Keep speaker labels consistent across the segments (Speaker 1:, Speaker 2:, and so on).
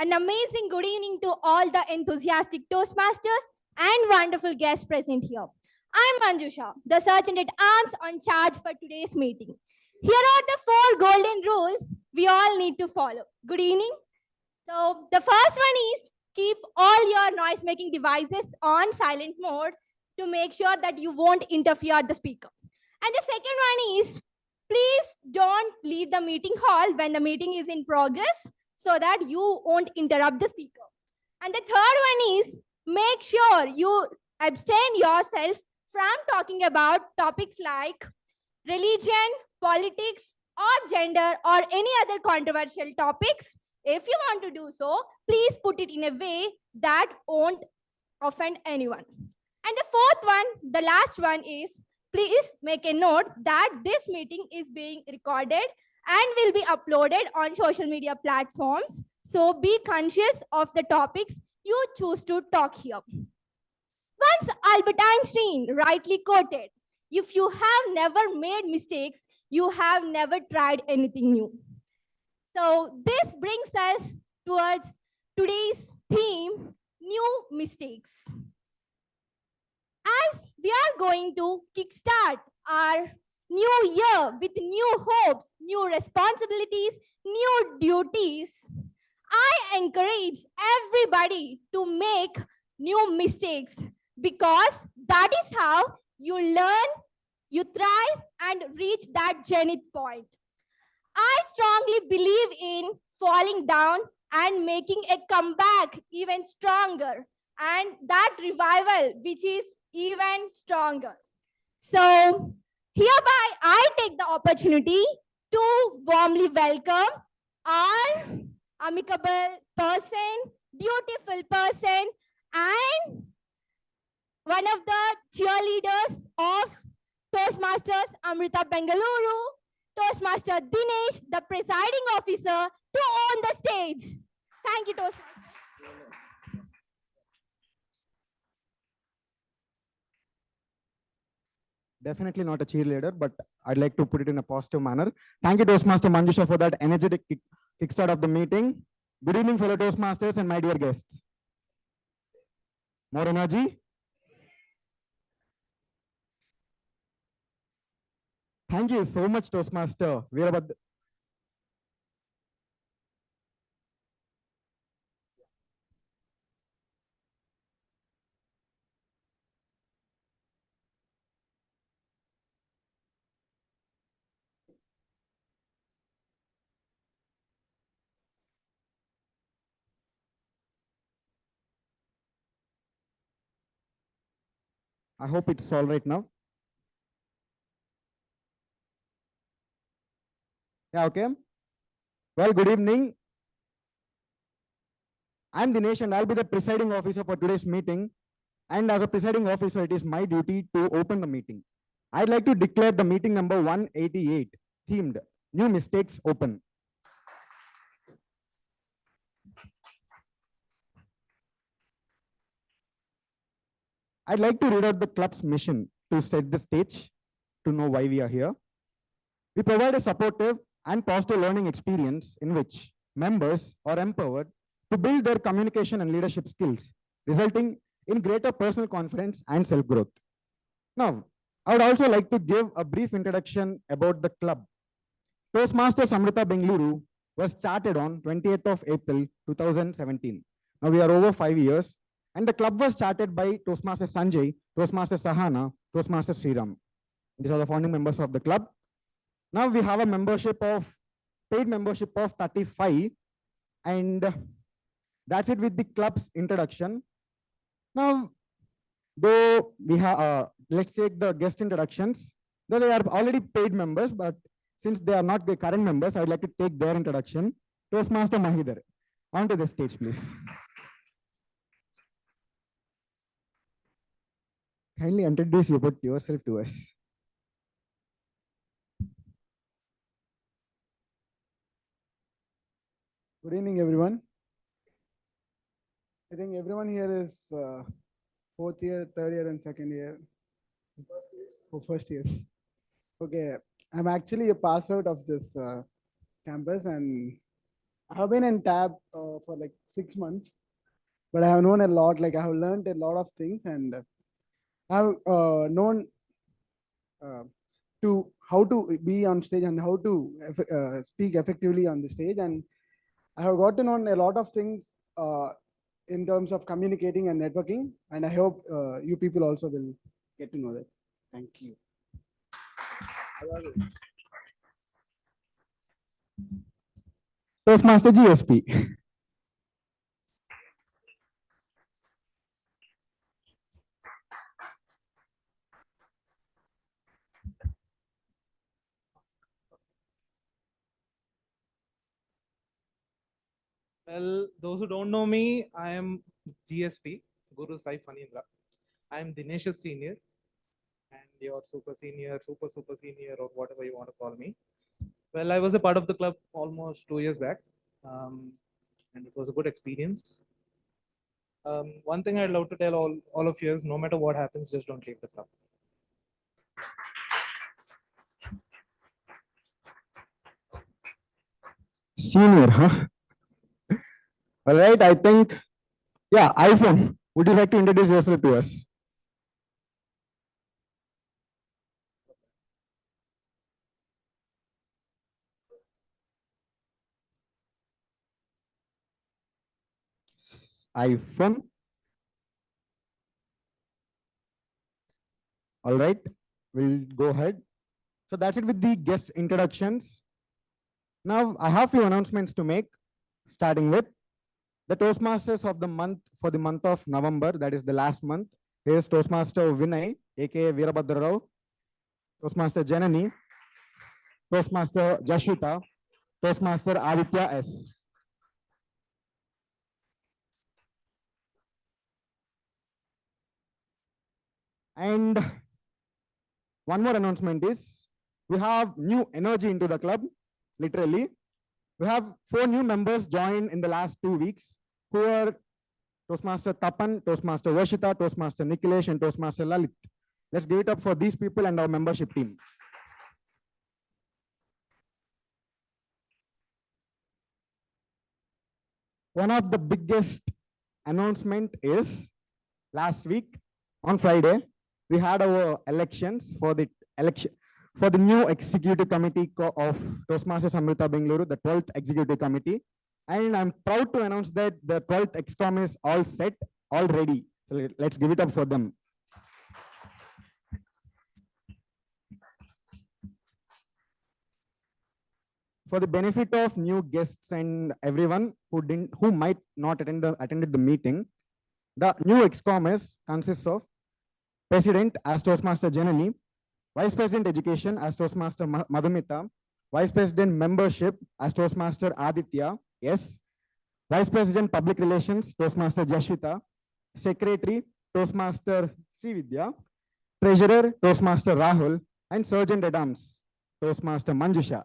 Speaker 1: An amazing good evening to all the enthusiastic Toastmasters and wonderful guests present here. I'm Manjusha, the sergeant at arms on charge for today's meeting. Here are the 4 golden rules we all need to follow. Good evening. So the first one is keep all your noise-making devices on silent mode to make sure that you won't interfere the speaker. And the second one is please don't leave the meeting hall when the meeting is in progress so that you won't interrupt the speaker. And the third one is make sure you abstain yourself from talking about topics like religion, politics, or gender, or any other controversial topics. If you want to do so, please put it in a way that won't offend anyone. And the fourth one, the last one is please make a note that this meeting is being recorded and will be uploaded on social media platforms. So be conscious of the topics you choose to talk here. Once Albert Einstein rightly quoted, if you have never made mistakes, you have never tried anything new. So this brings us towards today's theme, new mistakes. As we are going to kickstart our new year with new hopes, new responsibilities, new duties, I encourage everybody to make new mistakes because that is how you learn, you thrive, and reach that zenith point. I strongly believe in falling down and making a comeback even stronger, and that revival which is even stronger. So hereby I take the opportunity to warmly welcome our amicable person, beautiful person, and one of the cheerleaders of Toastmasters Amrita Bengaluru, Toastmaster Dinesh, the presiding officer, to own the stage. Thank you, Toastmasters.
Speaker 2: Definitely not a cheerleader, but I'd like to put it in a positive manner. Thank you, Toastmaster Manjusha, for that energetic kickstart of the meeting. Good evening, fellow Toastmasters and my dear guests. More energy? Thank you so much, Toastmaster. I hope it's all right now. Yeah, okay. Well, good evening. I'm Dinesh and I'll be the presiding officer for today's meeting. And as a presiding officer, it is my duty to open the meeting. I'd like to declare the meeting number 188, themed New Mistakes, open. I'd like to read out the club's mission to set the stage, to know why we are here. We provide a supportive and positive learning experience in which members are empowered to build their communication and leadership skills, resulting in greater personal confidence and self-growth. Now, I would also like to give a brief introduction about the club. Toastmasters Amrita Bengaluru was started on 28th of April 2017. Now we are over 5 years, and the club was started by Toastmaster Sanjay, Toastmaster Sahana, Toastmaster Sriram. These are the founding members of the club. Now we have a paid membership of 35, and that's it with the club's introduction. Now, though we have, let's take the guest introductions. Though they are already paid members, but since they are not the current members, I'd like to take their introduction. Toastmaster Mahidhar, onto the stage, please. Kindly introduce yourself to us.
Speaker 3: Good evening, everyone. I think everyone here is fourth year, third year, and second year. First years. Okay, I'm actually a pass out of this campus, and I have been in tab for like 6 months, but I have known a lot. Like I have learned a lot of things, and I have known uh, to how to be on stage and how to speak effectively on the stage. And I have gotten on a lot of things in terms of communicating and networking. And I hope you people also will get to know that. Thank you.
Speaker 2: Toastmaster GSP.
Speaker 4: Well, those who don't know me, I am GSP, Guru Sai Fanindra. I am Dinesh's senior and your super senior, super senior, or whatever you want to call me. Well, I was a part of the club almost 2 years back, and it was a good experience. One thing I'd love to tell all of you is no matter what happens, just don't leave the club.
Speaker 2: Senior, huh? All right, I think, yeah, iPhone, would you like to introduce yourself to us? iPhone. All right, we'll go ahead. So that's it with the guest introductions. Now I have few announcements to make, starting with the Toastmasters of the month for the month of November, that is the last month, is Toastmaster Vinay, aka Veerabhadra Rao, Toastmaster Janani, Toastmaster Jasvitha, Toastmaster Aditya S. And one more announcement is we have new energy into the club, literally. We have 4 new members joined in the last 2 weeks who are Toastmaster Tapan, Toastmaster Varshitha, Toastmaster NIkhilesh, and Toastmaster Lalit. Let's give it up for these people and our membership team. One of the biggest announcement is last week on Friday, we had our elections for the new executive committee of Toastmasters Amrita Bengaluru, the 12th executive committee. And I'm proud to announce that the 12th ExCom is all set, all ready. So let's give it up for them. For the benefit of new guests and everyone who might not attended the meeting, the new ExCom consists of President as Toastmaster Janani, Vice President Education as Toastmaster Madhumitha, Vice President Membership as Toastmaster Aditya, yes, Vice President Public Relations, Toastmaster Jasvitha, Secretary, Toastmaster Sri Vidya, Treasurer, Toastmaster Rahul, and Sergeant at Arms, Toastmaster Manjusha.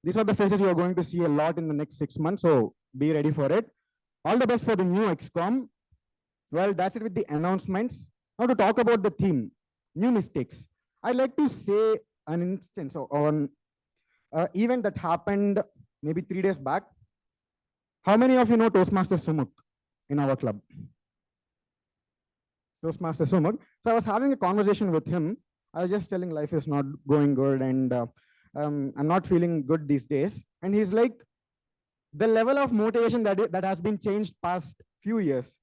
Speaker 2: These are the faces you are going to see a lot in the next 6 months, so be ready for it. All the best for the new ExCom. Well, that's it with the announcements. Now to talk about the theme, new mistakes. I'd like to say an instance on an event that happened maybe 3 days back. How many of you know Toastmaster Sumuk in our club? Toastmaster Sumuk. So I was having a conversation with him. I was just telling life is not going good and I'm not feeling good these days. And he's like, the level of motivation that has been changed past few years.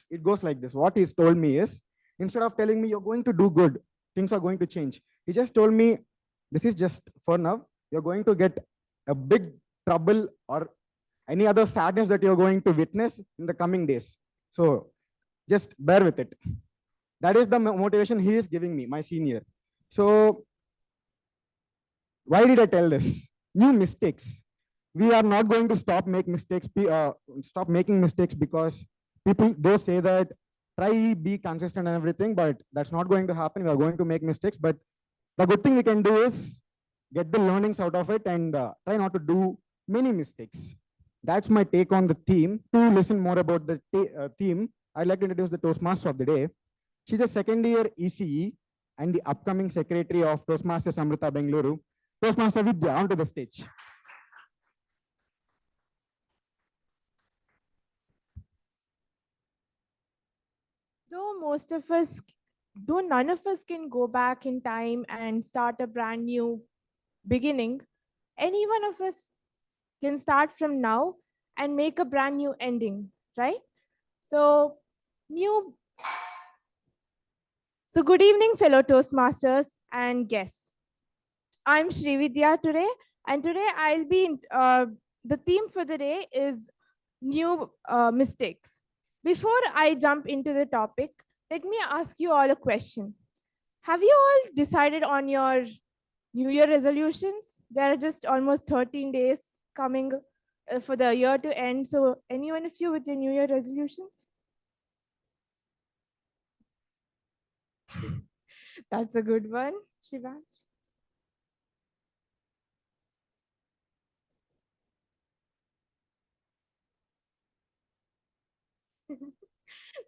Speaker 2: It goes like this. What he's told me is, instead of telling me you're going to do good, things are going to change, he just told me, this is just for now. You're going to get a big trouble or any other sadness that you're going to witness in the coming days. So just bear with it. That is the motivation he is giving me, my senior. So why did I tell this? New mistakes. We are not going to stop making mistakes because people do say that try be consistent and everything, but that's not going to happen. We are going to make mistakes, but the good thing we can do is get the learnings out of it and try not to do many mistakes. That's my take on the theme. To listen more about the theme, I'd like to introduce the Toastmaster of the day. She's a second year ECE and the upcoming secretary of Toastmasters Amrita Bengaluru, Toastmaster Vidya onto the stage.
Speaker 5: Though none of us can go back in time and start a brand new beginning, any one of us can start from now and make a brand new ending, right? So, new. So, good evening, fellow Toastmasters and guests. I'm Sri Vidya today, and today I'll be. The theme for the day is new mistakes. Before I jump into the topic, let me ask you all a question. Have you all decided on your New Year resolutions? There are just almost 13 days coming for the year to end. So, anyone of you with your New Year resolutions? That's a good one, Shivansh.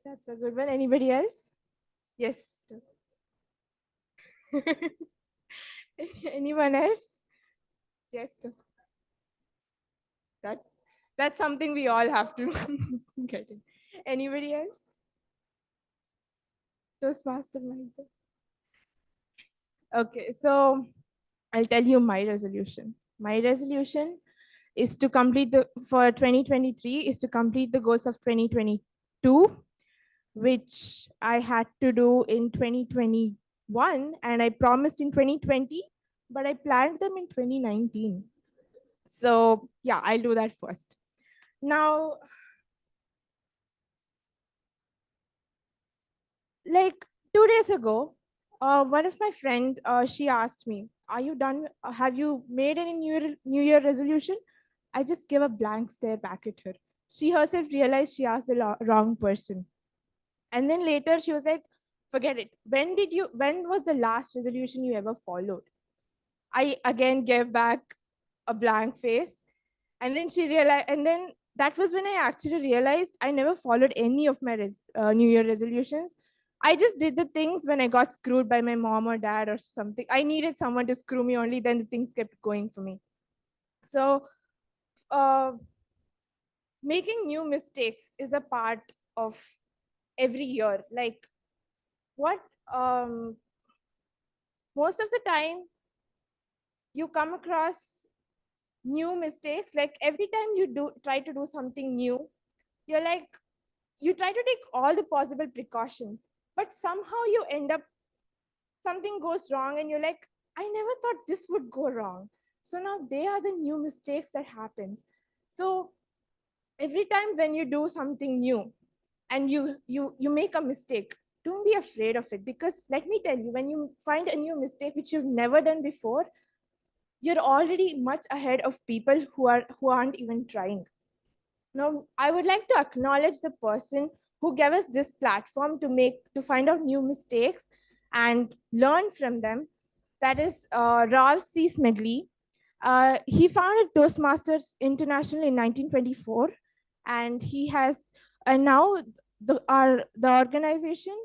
Speaker 5: That's a good one. Anybody else? Yes. Anyone else? Yes. That's something we all have to get in. Anybody else? Toastmaster Mindset. Okay, so I'll tell you my resolution. My resolution is to complete for 2023 is to complete the goals of 2022, which I had to do in 2021 and I promised in 2020, but I planned them in 2019. So yeah, I'll do that first. Now, like 2 days ago, one of my friends, she asked me, "Are you done? Have you made any New Year resolution?" I just gave a blank stare back at her. She herself realized she asked the wrong person. And then later she was like, "Forget it. When was the last resolution you ever followed?" I again gave back a blank face. And then she realized, and then that was when I actually realized I never followed any of my New Year resolutions. I just did the things when I got screwed by my mom or dad or something. I needed someone to screw me only, then the things kept going for me. So, making new mistakes is a part of every year. Like, what most of the time you come across new mistakes, like every time you try to do something new, you're like, you try to take all the possible precautions, but somehow you end up, something goes wrong and you're like, I never thought this would go wrong. So now they are the new mistakes that happens. So every time when you do something new and you make a mistake, don't be afraid of it, because let me tell you, when you find a new mistake which you've never done before, you're already much ahead of people who aren't even trying. Now, I would like to acknowledge the person who gave us this platform to find out new mistakes and learn from them. That is Ralph C. Smedley. He founded Toastmasters International in 1924, and he has, and now the organization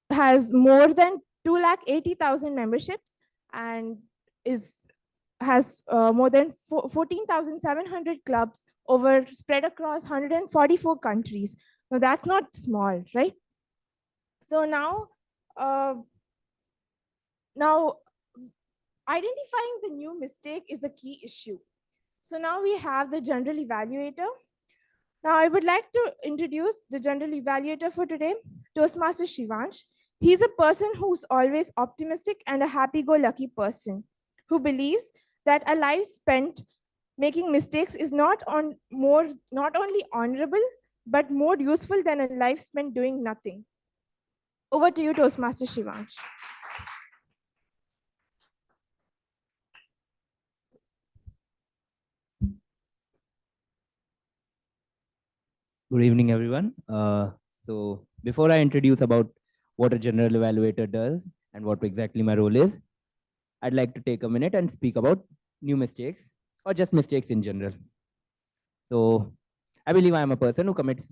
Speaker 5: has more than 280,000 memberships and has more than 14,700 clubs spread across 144 countries. Now that's not small, right? So uh, now identifying the new mistake is a key issue. So now we have the general evaluator. Now I would like to introduce the general evaluator for today, Toastmaster Shivansh. He's a person who's always optimistic and a happy-go-lucky person who believes that a life spent making mistakes is not only honorable, but more useful than a life spent doing nothing. Over to you, Toastmaster Shivansh.
Speaker 6: Good evening, everyone. So before I introduce about what a general evaluator does and what exactly my role is, I'd like to take a minute and speak about new mistakes or just mistakes in general. So I believe I am a person who commits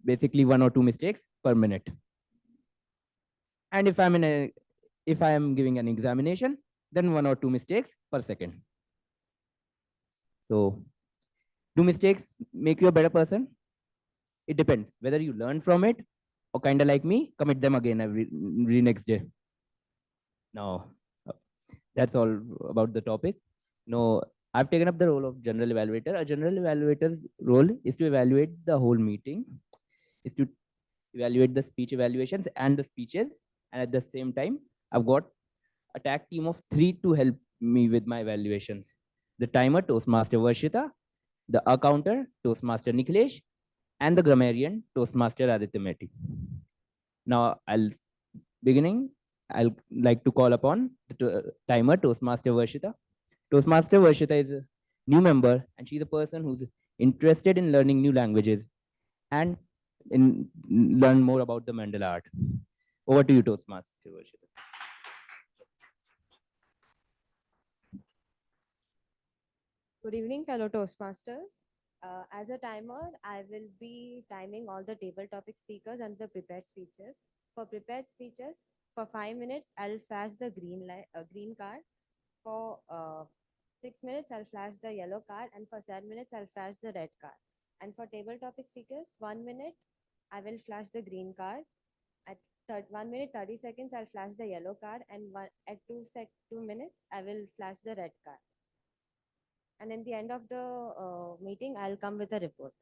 Speaker 6: basically 1 or 2 mistakes per minute. And if I am giving an examination, then 1 or 2 mistakes per second. So, do mistakes make you a better person? It depends whether you learn from it or kind of like me, commit them again every next day. Now, that's all about the topic. No, I've taken up the role of general evaluator. A general evaluator's role is to evaluate the whole meeting, is to evaluate the speech evaluations and the speeches. And at the same time, I've got a tag team of 3 to help me with my evaluations. The timer, Toastmaster Varshitha, the accounter, Toastmaster NIkhilesh, and the grammarian, Toastmaster Aditya Meti. Now, I'll like to call upon the timer, Toastmaster Varshitha. Toastmaster Varshitha is a new member, and she's a person who's interested in learning new languages and learn more about the mandala art. Over to you, Toastmaster Varshitha.
Speaker 7: Good evening, fellow Toastmasters. As a timer, I will be timing all the table topic speakers and the prepared speeches. For prepared speeches, for 5 minutes, I'll flash the green card. For 6 minutes, I'll flash the yellow card, and for 7 minutes, I'll flash the red card. And for table topic speakers, 1 minute, I will flash the green card. At 1 minute 30 seconds, I'll flash the yellow card, and at 2 minutes, I will flash the red card. And in the end of the meeting, I'll come with a report.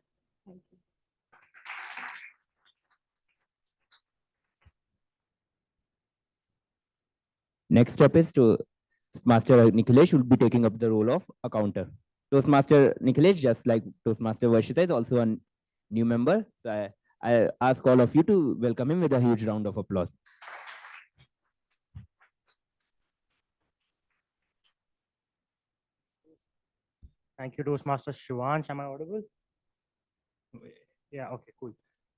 Speaker 7: Thank you.
Speaker 6: Next up is Toastmaster NIkhilesh will be taking up the role of accounter. Toastmaster NIkhilesh, just like Toastmaster Varshitha, is also a new member. So I ask all of you to welcome him with a huge round of applause.
Speaker 8: Thank you, Toastmaster Shivansh. Am I audible? Yeah, okay, cool.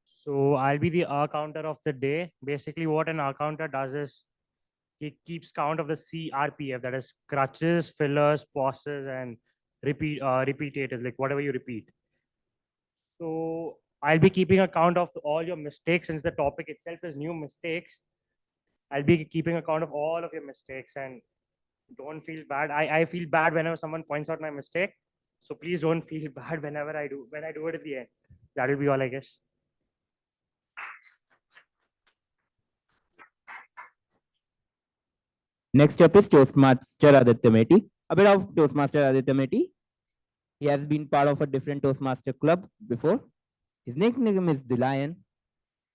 Speaker 8: So I'll be the counter of the day. Basically, what an counter does is he keeps count of the CRPF, that is crutches, fillers, pauses, and repeaters, like whatever you repeat. So I'll be keeping account of all your mistakes since the topic itself is new mistakes. I'll be keeping account of all of your mistakes, and don't feel bad. I feel bad whenever someone points out my mistake. So please don't feel bad when I do it at the end. That will be all, I guess.
Speaker 6: Next up is Toastmaster Aditya Meti. A bit of Toastmaster Aditya Meti. He has been part of a different Toastmaster club before. His nickname is the Lion.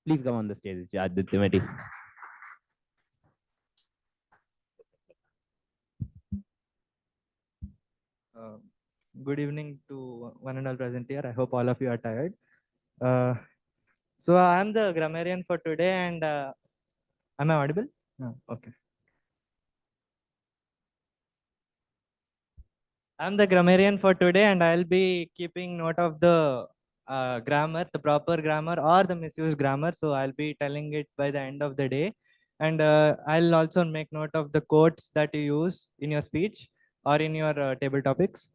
Speaker 6: Please come on the stage, Aditya Meti.
Speaker 9: Good evening to one and all present here. I hope all of you are tired. So I'm the grammarian for today, and am I audible? No, okay. I'm the grammarian for today, and I'll be keeping note of the grammar, the proper grammar or the misused grammar. So I'll be telling it by the end of the day. And I'll also make note of the quotes that you use in your speech or in your table topics.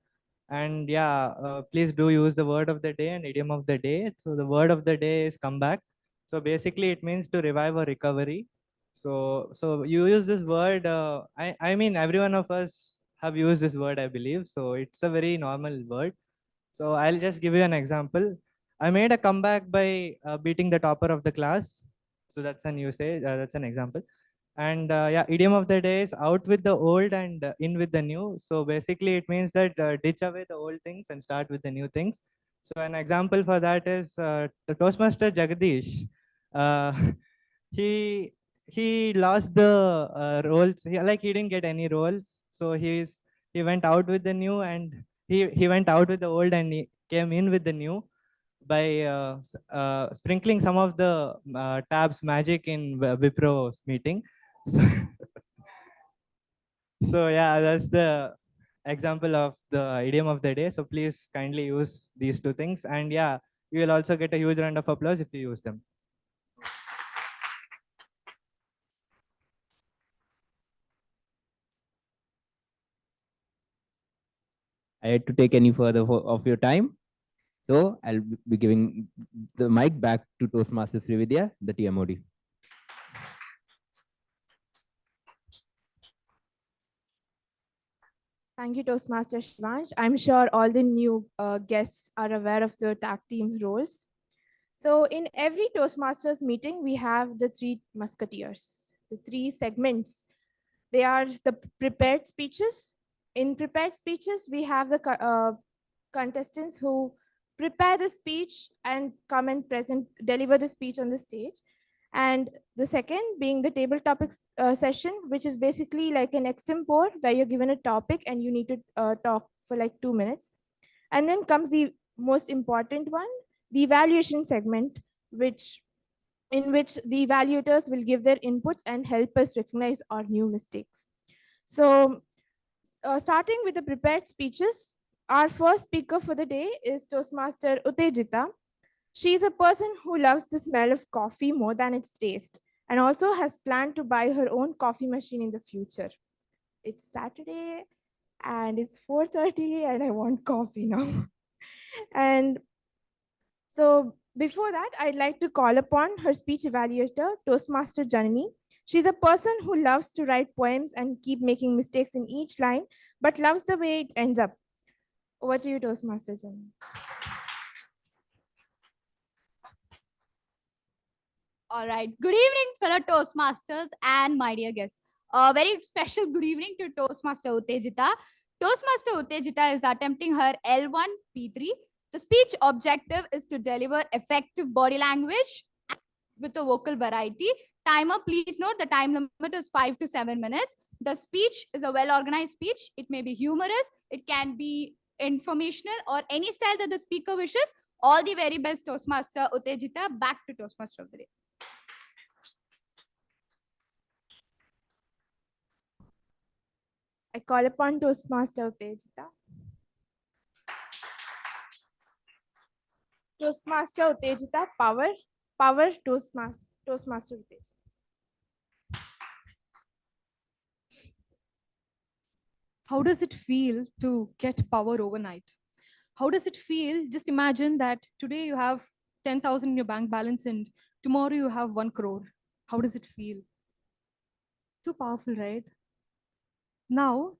Speaker 9: And yeah, please do use the word of the day and idiom of the day. So the word of the day is comeback. So basically it means to revive or recovery. So you use this word. I mean, every one of us have used this word, I believe. So it's a very normal word. So I'll just give you an example. I made a comeback by beating the topper of the class. So that's an usage. That's an example. And yeah, idiom of the day is out with the old and in with the new. So basically it means that ditch away the old things and start with the new things. So an example for that is the Toastmaster Jagadeesh. He lost the roles. He didn't get any roles. So he went out with the new, and he went out with the old, and he came in with the new by sprinkling some of the tabs magic in Wipro's meeting. So yeah, that's the example of the idiom of the day. So please kindly use these two things. And yeah, you will also get a huge round of applause if you use them.
Speaker 6: I had to take any further of your time. So I'll be giving the mic back to Toastmaster Sri Vidya, the TMoD.
Speaker 5: Thank you, Toastmaster Shivansh. I'm sure all the new guests are aware of the tag team roles. So in every Toastmasters meeting, we have the three musketeers, the three segments. They are the prepared speeches. In prepared speeches, we have the contestants who prepare the speech and come and deliver the speech on the stage. And the second being the table topics session, which is basically like an extempore where you're given a topic and you need to talk for like 2 minutes. And then comes the most important one, the evaluation segment, in which the evaluators will give their inputs and help us recognize our new mistakes. So starting with the prepared speeches, our first speaker for the day is Toastmaster Uthejitha. She is a person who loves the smell of coffee more than its taste and also has planned to buy her own coffee machine in the future. It's Saturday and it's 4:30 and I want coffee now. And so before that, I'd like to call upon her speech evaluator, Toastmaster Janani. She's a person who loves to write poems and keep making mistakes in each line, but loves the way it ends up. Over to you, Toastmaster Janani.
Speaker 1: All right. Good evening, fellow Toastmasters and my dear guests. A very special good evening to Toastmaster Uthejitha. Toastmaster Uthejitha is attempting her L1 P3. The speech objective is to deliver effective body language with a vocal variety. Timer, please note the time limit is 5 to 7 minutes. The speech is a well-organized speech. It may be humorous, it can be informational, or any style that the speaker wishes. All the very best, Toastmaster Uthejitha. Back to Toastmaster of the day.
Speaker 5: I call upon Toastmaster Uthejitha. Toastmaster Uthejitha, power Toastmaster Uthejitha.
Speaker 10: How does it feel to get power overnight? How does it feel? Just imagine that today you have 10,000 in your bank balance and tomorrow you have 1 crore. How does it feel? Too powerful, right? Now,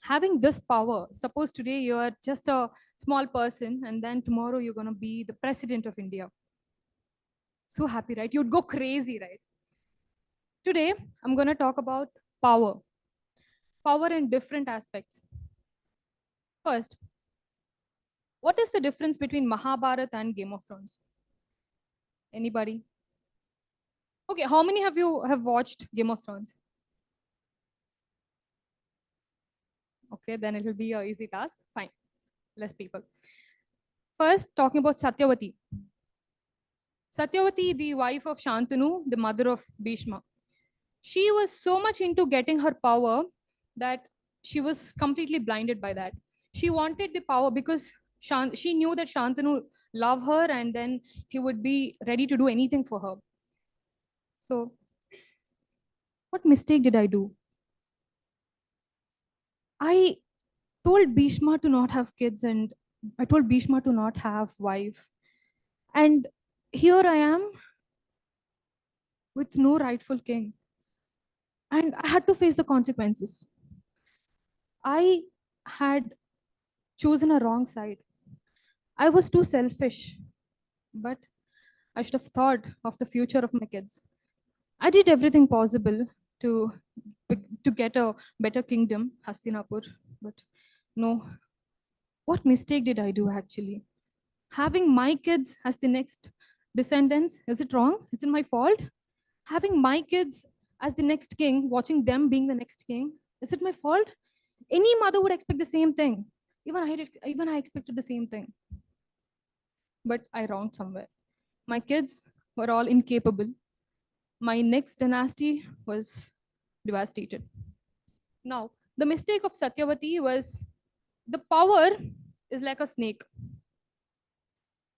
Speaker 10: having this power, suppose today you are just a small person and then tomorrow you're going to be the president of India. So happy, right? You'd go crazy, right? Today, I'm going to talk about power. Power in different aspects. First, what is the difference between Mahabharata and Game of Thrones? Anybody? Okay, how many of you have watched Game of Thrones? Okay, then it will be an easy task. Fine, less people. First, talking about Satyavati. Satyavati, the wife of Shantanu, the mother of Bhishma. She was so much into getting her power that she was completely blinded by that. She wanted the power because she knew that Shantanu loved her and then he would be ready to do anything for her. So, what mistake did I do? I told Bhishma to not have kids and I told Bhishma to not have wife. And here I am with no rightful king. And I had to face the consequences. I had chosen a wrong side. I was too selfish, but I should have thought of the future of my kids. I did everything possible to get a better kingdom, Hastinapur, but no. What mistake did I do actually? Having my kids as the next descendants, is it wrong? Is it my fault? Having my kids as the next king, watching them being the next king, is it my fault? Any mother would expect the same thing. Even I expected the same thing. But I wronged somewhere. My kids were all incapable. My next dynasty was devastated. Now, the mistake of Satyavati was the power is like a snake.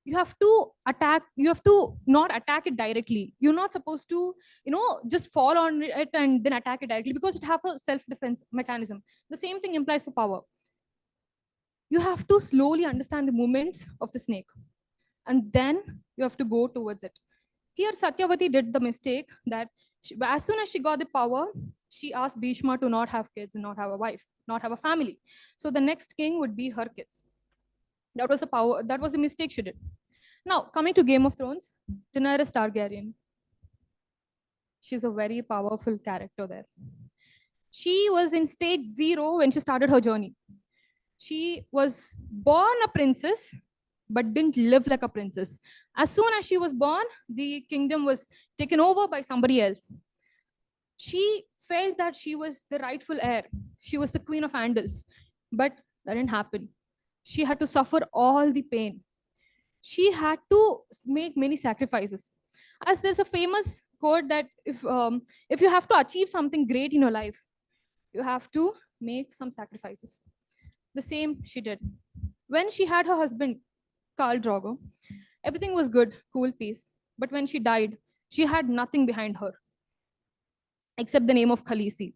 Speaker 10: You have to not attack it directly. You're not supposed to, just fall on it and then attack it directly because it has a self-defense mechanism. The same thing implies for power. You have to slowly understand the movements of the snake and then you have to go towards it. Here, Satyavati did the mistake that as soon as she got the power, she asked Bhishma to not have kids and not have a wife, not have a family. So the next king would be her kids. That was the power, that was the mistake she did. Now, coming to Game of Thrones, Daenerys Targaryen. She's a very powerful character there. She was in stage 0 when she started her journey. She was born a princess, but didn't live like a princess. As soon as she was born, the kingdom was taken over by somebody else. She felt that she was the rightful heir. She was the queen of Andals, but that didn't happen. She had to suffer all the pain. She had to make many sacrifices. As there's a famous quote that if you have to achieve something great in your life, you have to make some sacrifices. The same she did. When she had her husband, Khal Drogo, everything was good, cool, peace. But when she died, she had nothing behind her except the name of Khaleesi,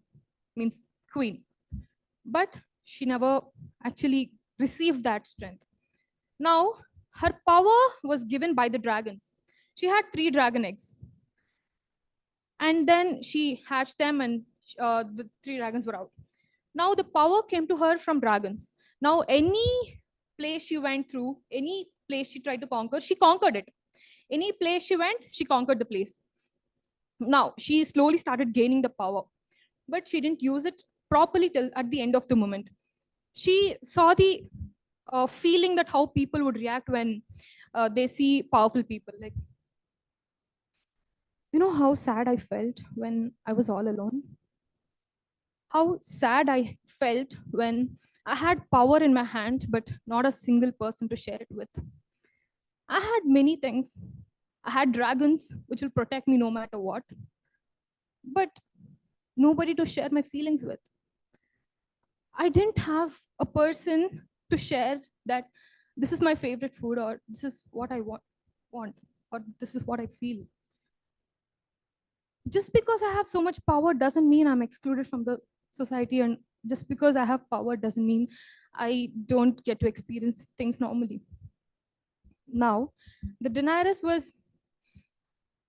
Speaker 10: means queen. But she never actually received that strength. Now, her power was given by the dragons. She had 3 dragon eggs. And then she hatched them, and the 3 dragons were out. Now, the power came to her from dragons. Now, any place she went through, any place she tried to conquer, she conquered it. Any place she went, she conquered the place. Now, she slowly started gaining the power, but she didn't use it properly till at the end of the moment. She saw the feeling that how people would react when they see powerful people. Like, you know how sad I felt when I was all alone? How sad I felt when I had power in my hand, but not a single person to share it with. I had many things. I had dragons, which will protect me no matter what, but nobody to share my feelings with. I didn't have a person to share that this is my favorite food, or this is what I want, or this is what I feel. Just because I have so much power doesn't mean I'm excluded from the society, and just because I have power doesn't mean I don't get to experience things normally. Now, the Daenerys was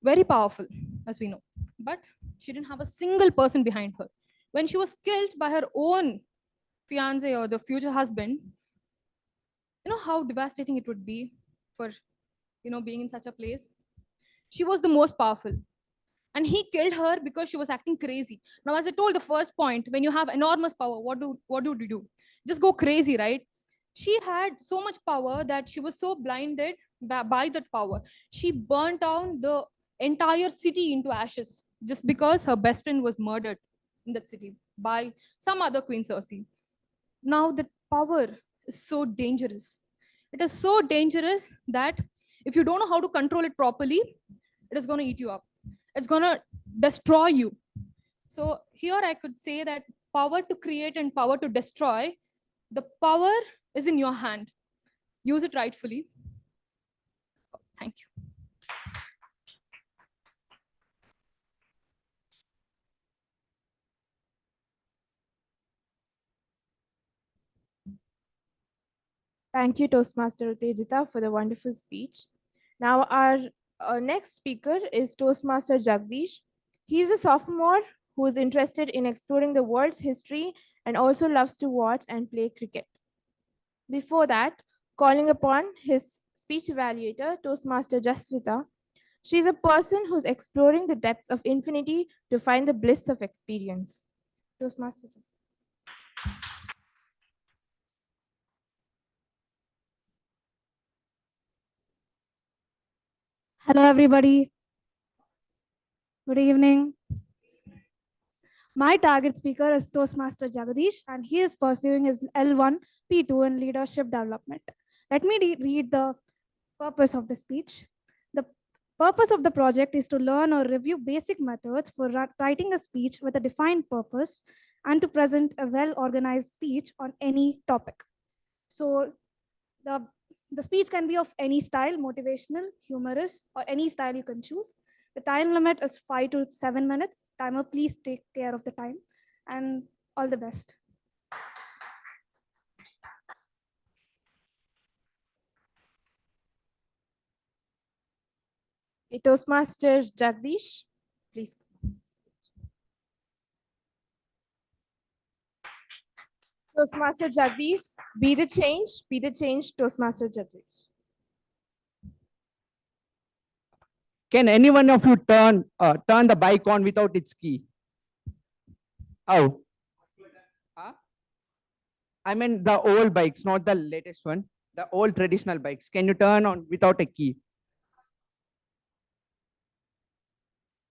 Speaker 10: very powerful, as we know, but she didn't have a single person behind her. When she was killed by her own fiance or the future husband, you know how devastating it would be for, being in such a place. She was the most powerful, and he killed her because she was acting crazy. Now, as I told the first point, when you have enormous power, what do you do? Just go crazy, right? She had so much power that she was so blinded by that power. She burnt down the entire city into ashes just because her best friend was murdered in that city by some other Queen Cersei. Now that power is so dangerous. It is so dangerous that if you don't know how to control it properly, it is going to eat you up. It's going to destroy you. So here I could say that power to create and power to destroy, the power is in your hand. Use it rightfully. Thank you.
Speaker 5: Thank you, Toastmaster Uthejitha, for the wonderful speech. Now, our next speaker is Toastmaster Jagadeesh. He is a sophomore who is interested in exploring the world's history and also loves to watch and play cricket. Before that, calling upon his speech evaluator, Toastmaster Jasvitha. She is a person who's exploring the depths of infinity to find the bliss of experience. Toastmaster Jasvitha.
Speaker 11: Hello, everybody. Good evening. My target speaker is Toastmaster Jagadeesh, and he is pursuing his L1 P2 in leadership development. Let me read the purpose of the speech. The purpose of the project is to learn or review basic methods for writing a speech with a defined purpose and to present a well-organized speech on any topic. So the speech can be of any style, motivational, humorous, or any style you can choose. The time limit is 5 to 7 minutes. Timer, please take care of the time, and all the best.
Speaker 5: Toastmaster Jagadeesh, please. Toastmaster Jagadeesh, be the change, Toastmaster Jagadeesh.
Speaker 6: Can any one of you turn the bike on without its key? How? Huh? I mean the old bikes, not the latest one. The old traditional bikes. Can you turn on without a key?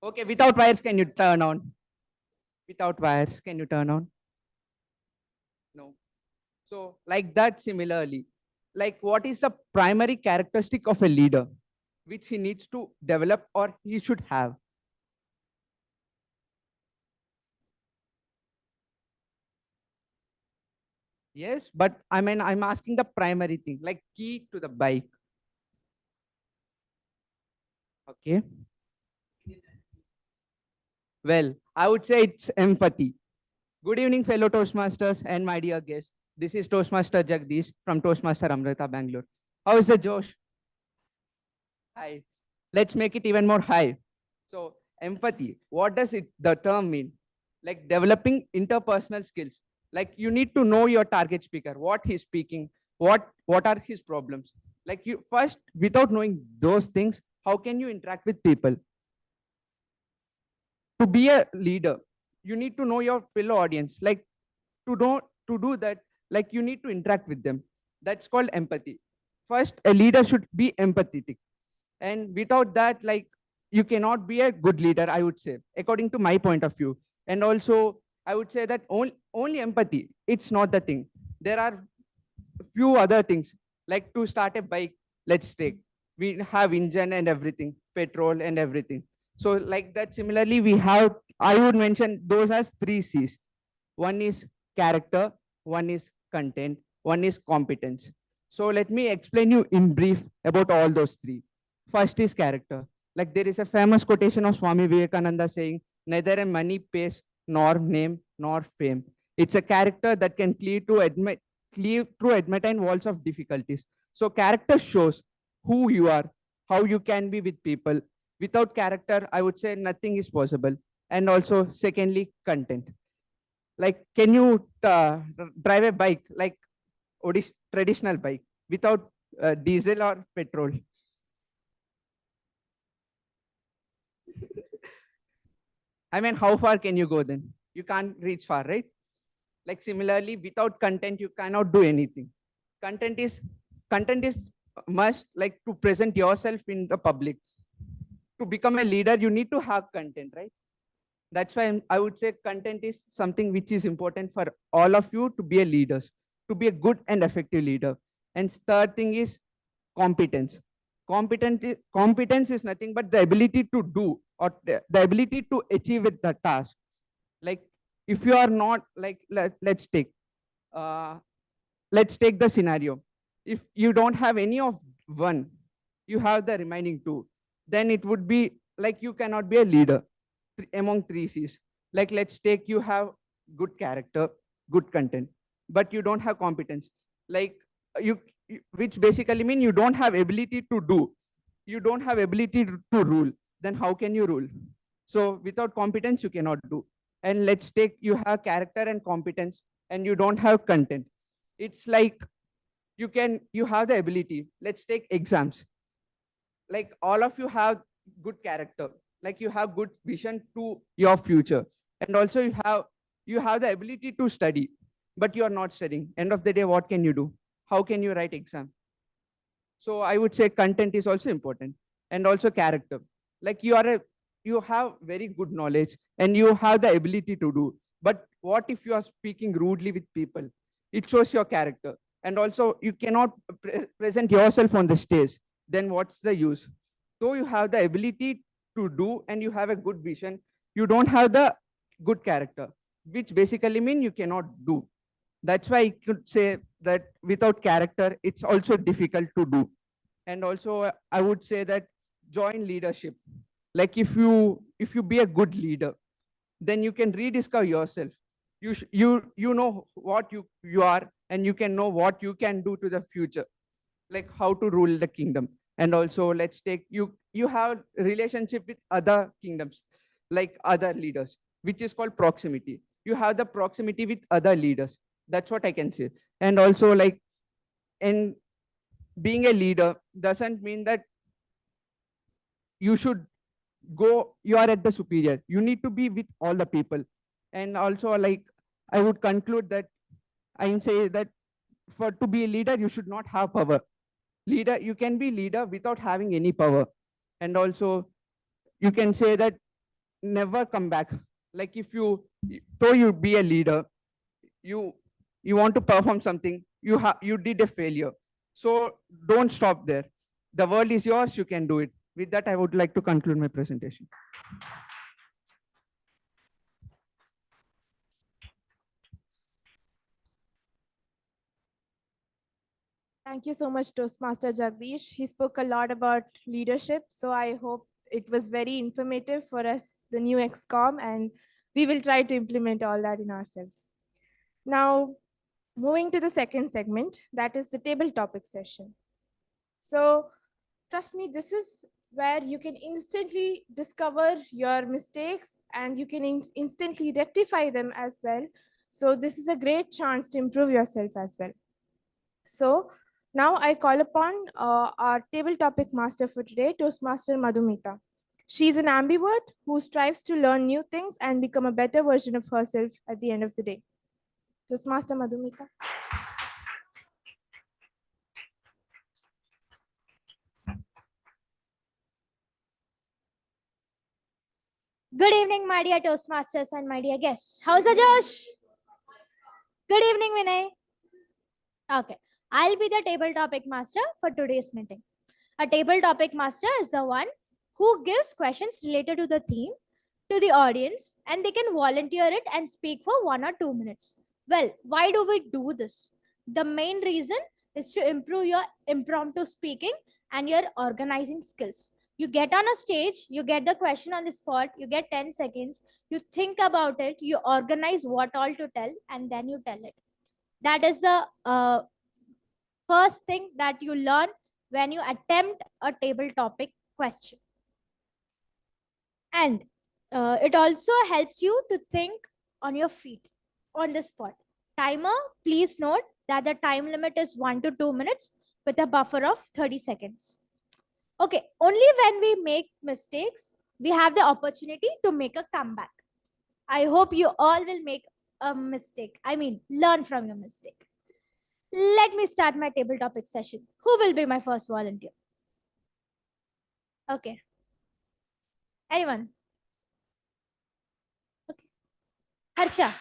Speaker 6: Okay, without wires, can you turn on? Without wires, can you turn on? No. So like that, similarly, like what is the primary characteristic of a leader, which he needs to develop or he should have? Yes, but I mean, I'm asking the primary thing, like key to the bike. Okay. Well, I would say it's empathy. Good evening, fellow Toastmasters and my dear guests. This is Toastmaster Jagadeesh from Toastmaster Amrita, Bangalore. How is the Josh? Hi. Let's make it even more high. So, empathy, what does the term mean? Like developing interpersonal skills. Like you need to know your target speaker, what he's speaking, what are his problems. Like you first, without knowing those things, how can you interact with people? To be a leader, you need to know your fellow audience. Like to do that, like you need to interact with them. That's called empathy. First, a leader should be empathetic. And without that, like you cannot be a good leader, I would say, according to my point of view. And also, I would say that only empathy, it's not the thing. There are few other things, like to start a bike, let's take. We have engine and everything, petrol and everything. So like that, similarly, we have, I would mention those as 3 C's. One is character, one is content, one is competence. So let me explain you in brief about all those 3. First is character. Like there is a famous quotation of Swami Vivekananda saying, neither a money pays, nor name, nor fame. It's a character that can cleave through adamantine walls of difficulties. So character shows who you are, how you can be with people. Without character, I would say nothing is possible. And also, secondly, content. Like, can you drive a bike, like traditional bike, without diesel or petrol? I mean, how far can you go then? You can't reach far, right? Like similarly, without content, you cannot do anything. Content is must, like to present yourself in the public. To become a leader, you need to have content, right? That's why I would say content is something which is important for all of you to be a leader, to be a good and effective leader. And third thing is competence. Competence is nothing but the ability to do or the ability to achieve with the task. Like if you are not like, let's take the scenario. If you don't have any of one, you have the remaining 2, then it would be like you cannot be a leader among 3 C's. Like let's take, you have good character, good content, but you don't have competence. Like which basically mean you don't have ability to do, you don't have ability to rule. Then how can you rule? So without competence, you cannot do. And let's take, you have character and competence and you don't have content. It's like you have the ability. Let's take exams. Like all of you have good character, like you have good vision to your future, and also you have the ability to study, but you are not studying. End of the day, what can you do? How can you write exam? So I would say content is also important, and also character. Like you have very good knowledge and you have the ability to do, but what if you are speaking rudely with people? It shows your character. And also you cannot present yourself on the stage, then what's the use? So you have the ability to do and you have a good vision, you don't have the good character, which basically mean you cannot do. That's why I could say that without character, it's also difficult to do. And also I would say that join leadership. Like if you be a good leader, then you can rediscover yourself. You know what you are, and you can know what you can do to the future, like how to rule the kingdom. And also let's take, you have relationship with other kingdoms, like other leaders, which is called proximity. You have the proximity with other leaders.
Speaker 12: That's what I can say. And also, like, in being a leader doesn't mean that you should you are at the superior. You need to be with all the people. And also, like, I would conclude that I can say that for to be a leader, you should not have power. You can be leader without having any power. And also, you can say that never come back. Like, if though you be a leader, you want to perform something, you did a failure. So don't stop there. The world is yours, you can do it. With that, I would like to conclude my presentation.
Speaker 5: Thank you so much, Toastmaster Jagadeesh. He spoke a lot about leadership, so I hope it was very informative for us, the new XCOM, and we will try to implement all that in ourselves. Now, moving to the second segment, that is the table topic session. So, trust me, this is where you can instantly discover your mistakes and you can instantly rectify them as well. So, this is a great chance to improve yourself as well. So, now I call upon our table topic master for today, Toastmaster Madhumitha. She is an ambivert who strives to learn new things and become a better version of herself at the end of the day. Toastmaster Madhumitha.
Speaker 1: Good evening, my dear Toastmasters and my dear guests. How's the Josh? Good evening, Vinay. Okay, I'll be the table topic master for today's meeting. A table topic master is the one who gives questions related to the theme to the audience, and they can volunteer it and speak for 1 or 2 minutes. Well, why do we do this? The main reason is to improve your impromptu speaking and your organizing skills. You get on a stage, you get the question on the spot, you get 10 seconds, you think about it, you organize what all to tell, and then you tell it. That is the first thing that you learn when you attempt a table topic question. And it also helps you to think on your feet on the spot. Timer, please note that the time limit is 1 to 2 minutes with a buffer of 30 seconds. Okay, only when we make mistakes, we have the opportunity to make a comeback. I hope you all will make a mistake. I mean, learn from your mistake. Let me start my table topic session. Who will be my first volunteer? Okay. Anyone? Okay. Harsha.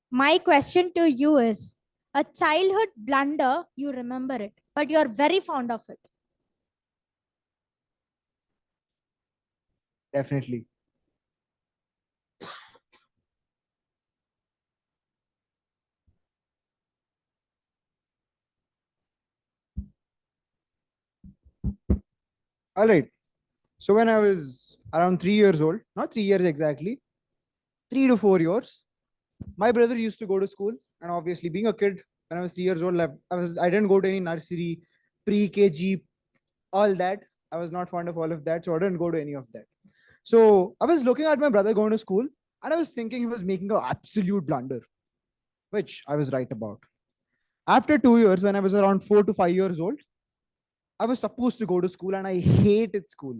Speaker 1: My question to you is, a childhood blunder, you remember it, but you're very fond of it.
Speaker 3: Definitely. All right. So when I was around 3 years old, not 3 years exactly, 3 to 4 years, my brother used to go to school. And obviously, being a kid, when I was 3 years old, I didn't go to any nursery, pre-KG, all that. I was not fond of all of that, so I didn't go to any of that. So I was looking at my brother going to school, and I was thinking he was making an absolute blunder, which I was right about. After 2 years, when I was around 4 to 5 years old, I was supposed to go to school, and I hated school.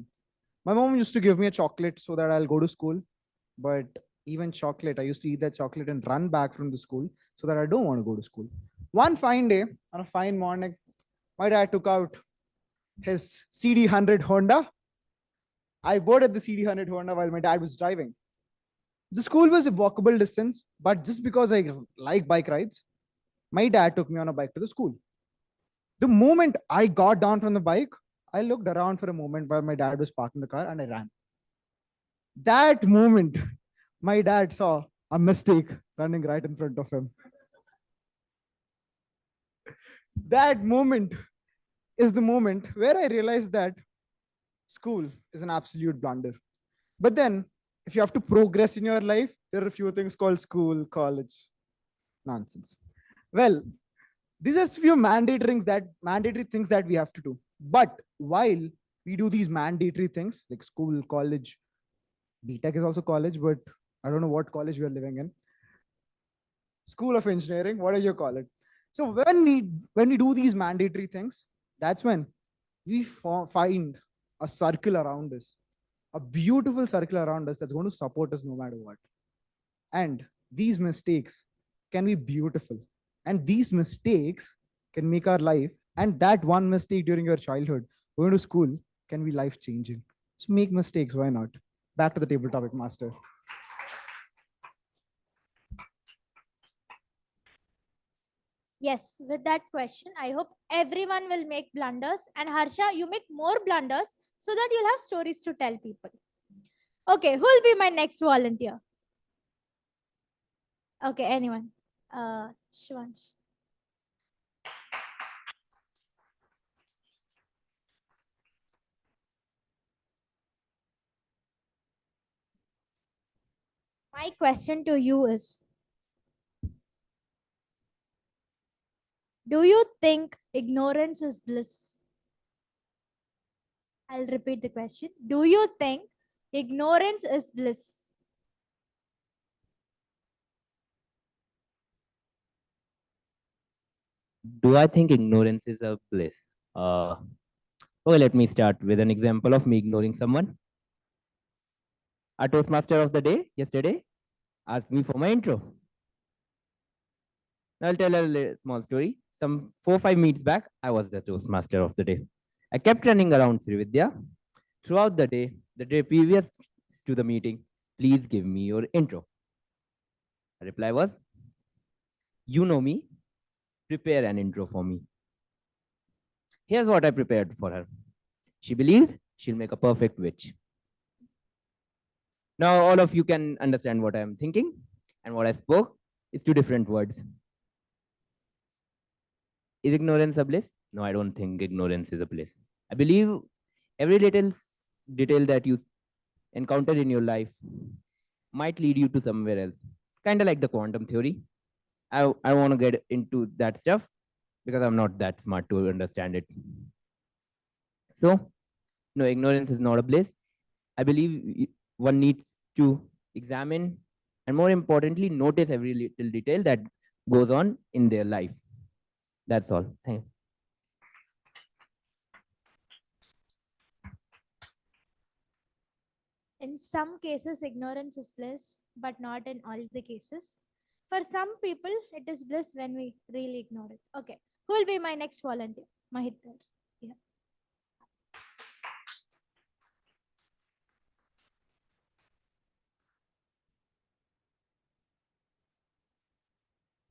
Speaker 3: My mom used to give me a chocolate so that I'll go to school, but even chocolate, I used to eat that chocolate and run back from the school so that I don't want to go to school. One fine day, on a fine morning, my dad took out his CD100 Honda. I boarded the CD100 Honda while my dad was driving. The school was a walkable distance, but just because I like bike rides, my dad took me on a bike to the school. The moment I got down from the bike, I looked around for a moment while my dad was parking the car and I ran. That moment, my dad saw a mistake running right in front of him. That moment is the moment where I realized that school is an absolute blunder. But then, if you have to progress in your life, there are a few things called school, college. Nonsense. Well,
Speaker 2: These are few mandatory things that we have to do. But while we do these mandatory things like school, college, BTech is also college, but I don't know what college we are living in. School of Engineering, whatever you call it. So when we do these mandatory things, that's when we find a circle around us, a beautiful circle around us that's going to support us no matter what. And these mistakes can be beautiful. And these mistakes can make our life. And that one mistake during your childhood, going to school, can be life changing. So make mistakes, why not? Back to the table topic, master.
Speaker 1: Yes, with that question, I hope everyone will make blunders. And Harsha, you make more blunders so that you'll have stories to tell people. Okay, who will be my next volunteer? Okay, anyone? Shivansh. My question to you is, do you think ignorance is bliss? I'll repeat the question. Do you think ignorance is bliss?
Speaker 6: Do I think ignorance is a bliss? Okay, let me start with an example of me ignoring someone. Our Toastmaster of the day yesterday asked me for my intro. I'll tell a small story. Some 4-5 meets back, I was the Toastmaster of the day. I kept running around Sri Vidya throughout the day previous to the meeting. Please give me your intro. Her reply was, you know me, prepare an intro for me. Here's what I prepared for her. She believes she'll make a perfect witch. Now all of you can understand what I am thinking, and what I spoke is two different words. Is ignorance a bliss? No, I don't think ignorance is a bliss. I believe every little detail that you encounter in your life might lead you to somewhere else. Kind of like the quantum theory. I want to get into that stuff because I'm not that smart to understand it. So, no, ignorance is not a bliss. I believe one needs to examine and, more importantly, notice every little detail that goes on in their life. That's all. Thank you.
Speaker 1: In some cases, ignorance is bliss, but not in all the cases. For some people, it is bliss when we really ignore it. Okay, who will be my next volunteer? Mahitra. Yeah.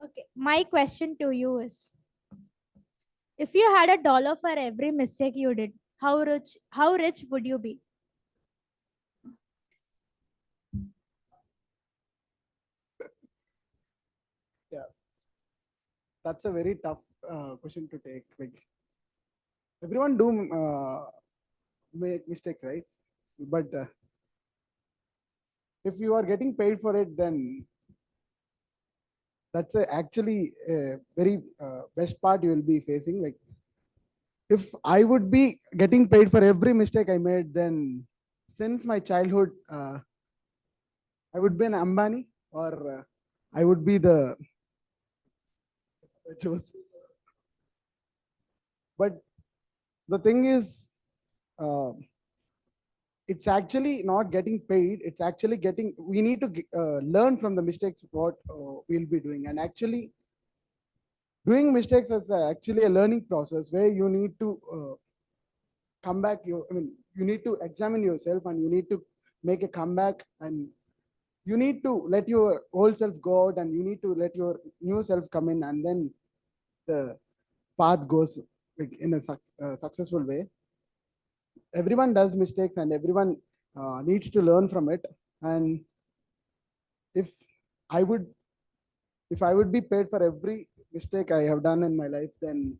Speaker 1: Okay, my question to you is, if you had $1 for every mistake you did, how rich would you be?
Speaker 3: Yeah, that's a very tough question to take. Like, everyone do make mistakes, right? But if you are getting paid for it, then that's actually a very best part you will be facing. Like, if I would be getting paid for every mistake I made, then since my childhood, I would be an Ambani, or I would be the but the thing is, uh, it's actually not getting paid. It's actually getting, we need to learn from the mistakes what we'll be doing. And actually, doing mistakes is actually a learning process where you need to come back. You need to examine yourself, and you need to make a comeback, and you need to let your old self go out, and you need to let your new self come in, and then the path goes like in a successful way. Everyone does mistakes, and everyone needs to learn from it. And if I would if I would be paid for every mistake I have done in my life, then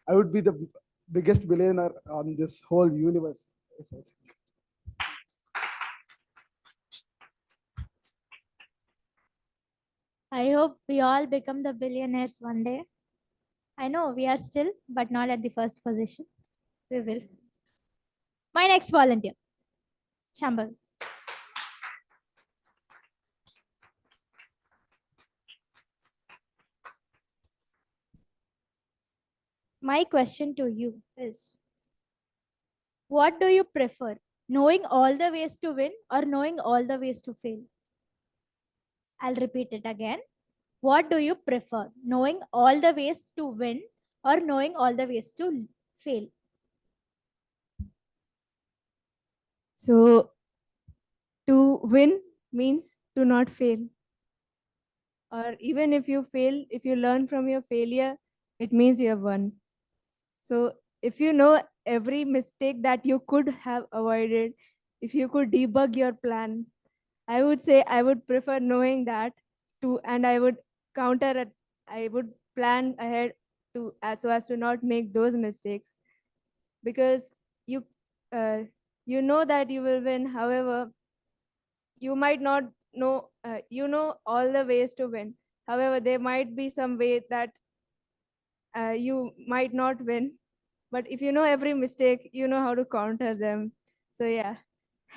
Speaker 3: I would be the biggest billionaire on this whole universe.
Speaker 13: I hope we all become the billionaires one day. I know we are still, but not at the first position. We will. My next volunteer, Shambhav. My question to you is, what do you prefer? Knowing all the ways to win or knowing all the ways to fail? I'll repeat it again. What do you prefer? Knowing all the ways to win or knowing all the ways to fail?
Speaker 14: So to win means to not fail. Or even if you fail, if you learn from your failure, it means you have won. So if you know every mistake that you could have avoided, if you could debug your plan, I would say I would prefer knowing that and I would counter it. I would plan ahead so as to not make those mistakes, because you you know that you will win. However, you might not know you know all the ways to win. However, there might be some way that you might not win, but if you know every mistake, you know how to counter them. So yeah,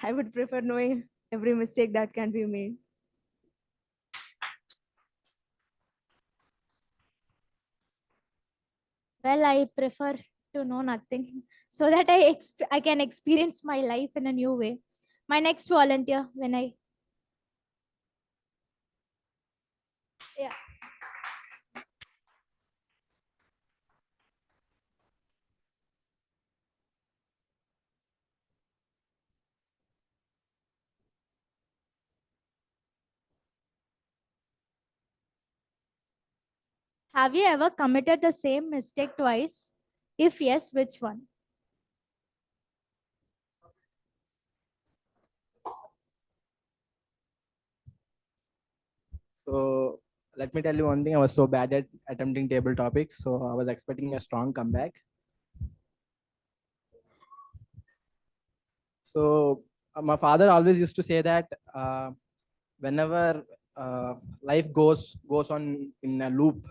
Speaker 14: I would prefer knowing every mistake that can be made.
Speaker 13: Well, I prefer to know nothing so that I can experience my life in a new way. My next volunteer, when I yeah. Have you ever committed the same mistake twice? If yes, which one?
Speaker 15: So let me tell you one thing. I was so bad at attempting table topics, so I was expecting a strong comeback. So my father always used to say that whenever life goes on in a loop,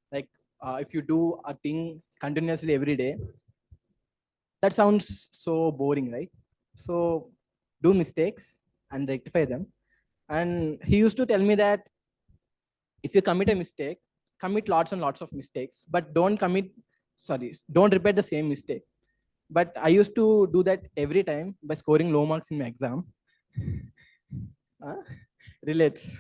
Speaker 15: like if you do a thing continuously every day, that sounds so boring, right? So do mistakes and rectify them. And he used to tell me that if you commit a mistake, commit lots and lots of mistakes, but don't repeat the same mistake. But I used to do that every time by scoring low marks in my exam. Relates.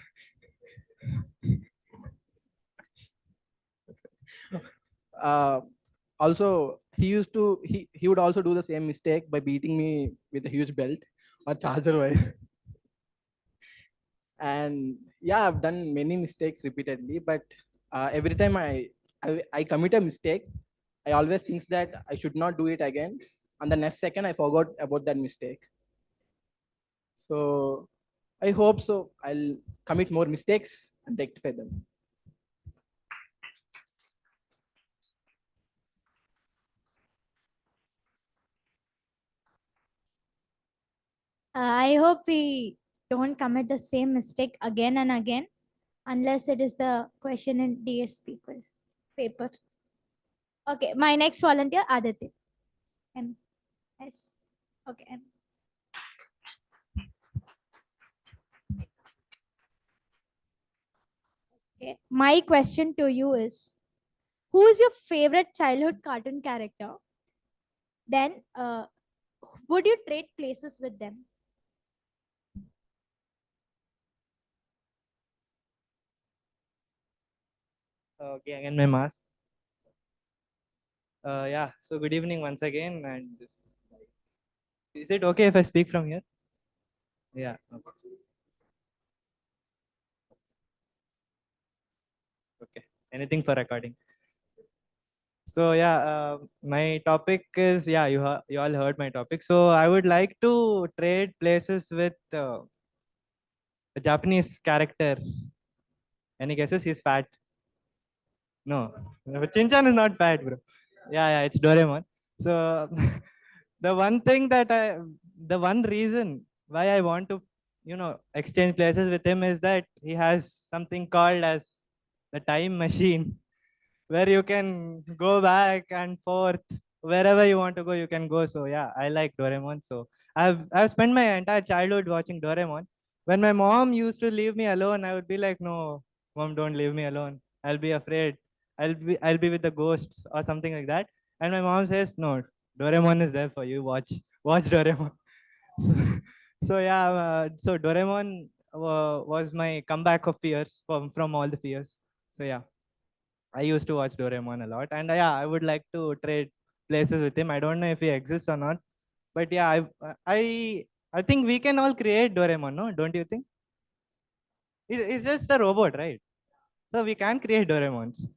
Speaker 15: Also, he would also do the same mistake by beating me with a huge belt or charger wire. And yeah, I've done many mistakes repeatedly, but every time I commit a mistake, I always think that I should not do it again, and the next second I forgot about that mistake. So I hope so I'll commit more mistakes and rectify them.
Speaker 13: I hope we don't commit the same mistake again and again, unless it is the question in DSP paper. Okay, my next volunteer, Aditya. M. S. Okay, M. Okay, my question to you is, who is your favorite childhood cartoon character? Then, would you trade places with them?
Speaker 9: Okay, again my mask. Yeah, so good evening once again. And is it okay if I speak from here? Yeah. Okay. Anything for recording. So yeah, my topic is, yeah, you all heard my topic. So I would like to trade places with a Japanese character. Any guesses? He's fat. No, Chinchan is not fat, bro. Yeah, it's Doraemon. So the one reason why I want to exchange places with him is that he has something called as the time machine, where you can go back and forth wherever you want to go. You can go. So yeah, I like Doraemon. So I've spent my entire childhood watching Doraemon. When my mom used to leave me alone, I would be like, no, mom, don't leave me alone. I'll be afraid. I'll be with the ghosts or something like that. And my mom says, no, Doraemon is there for you. Watch Doraemon. So yeah, so Doraemon was my comeback of fears from all the fears. So yeah, I used to watch Doraemon a lot, and yeah, I would like to trade places with him. I don't know if he exists or not, but yeah, I think we can all create Doraemon, no? Don't you think? It's just a robot, right? So we can create Doraemons.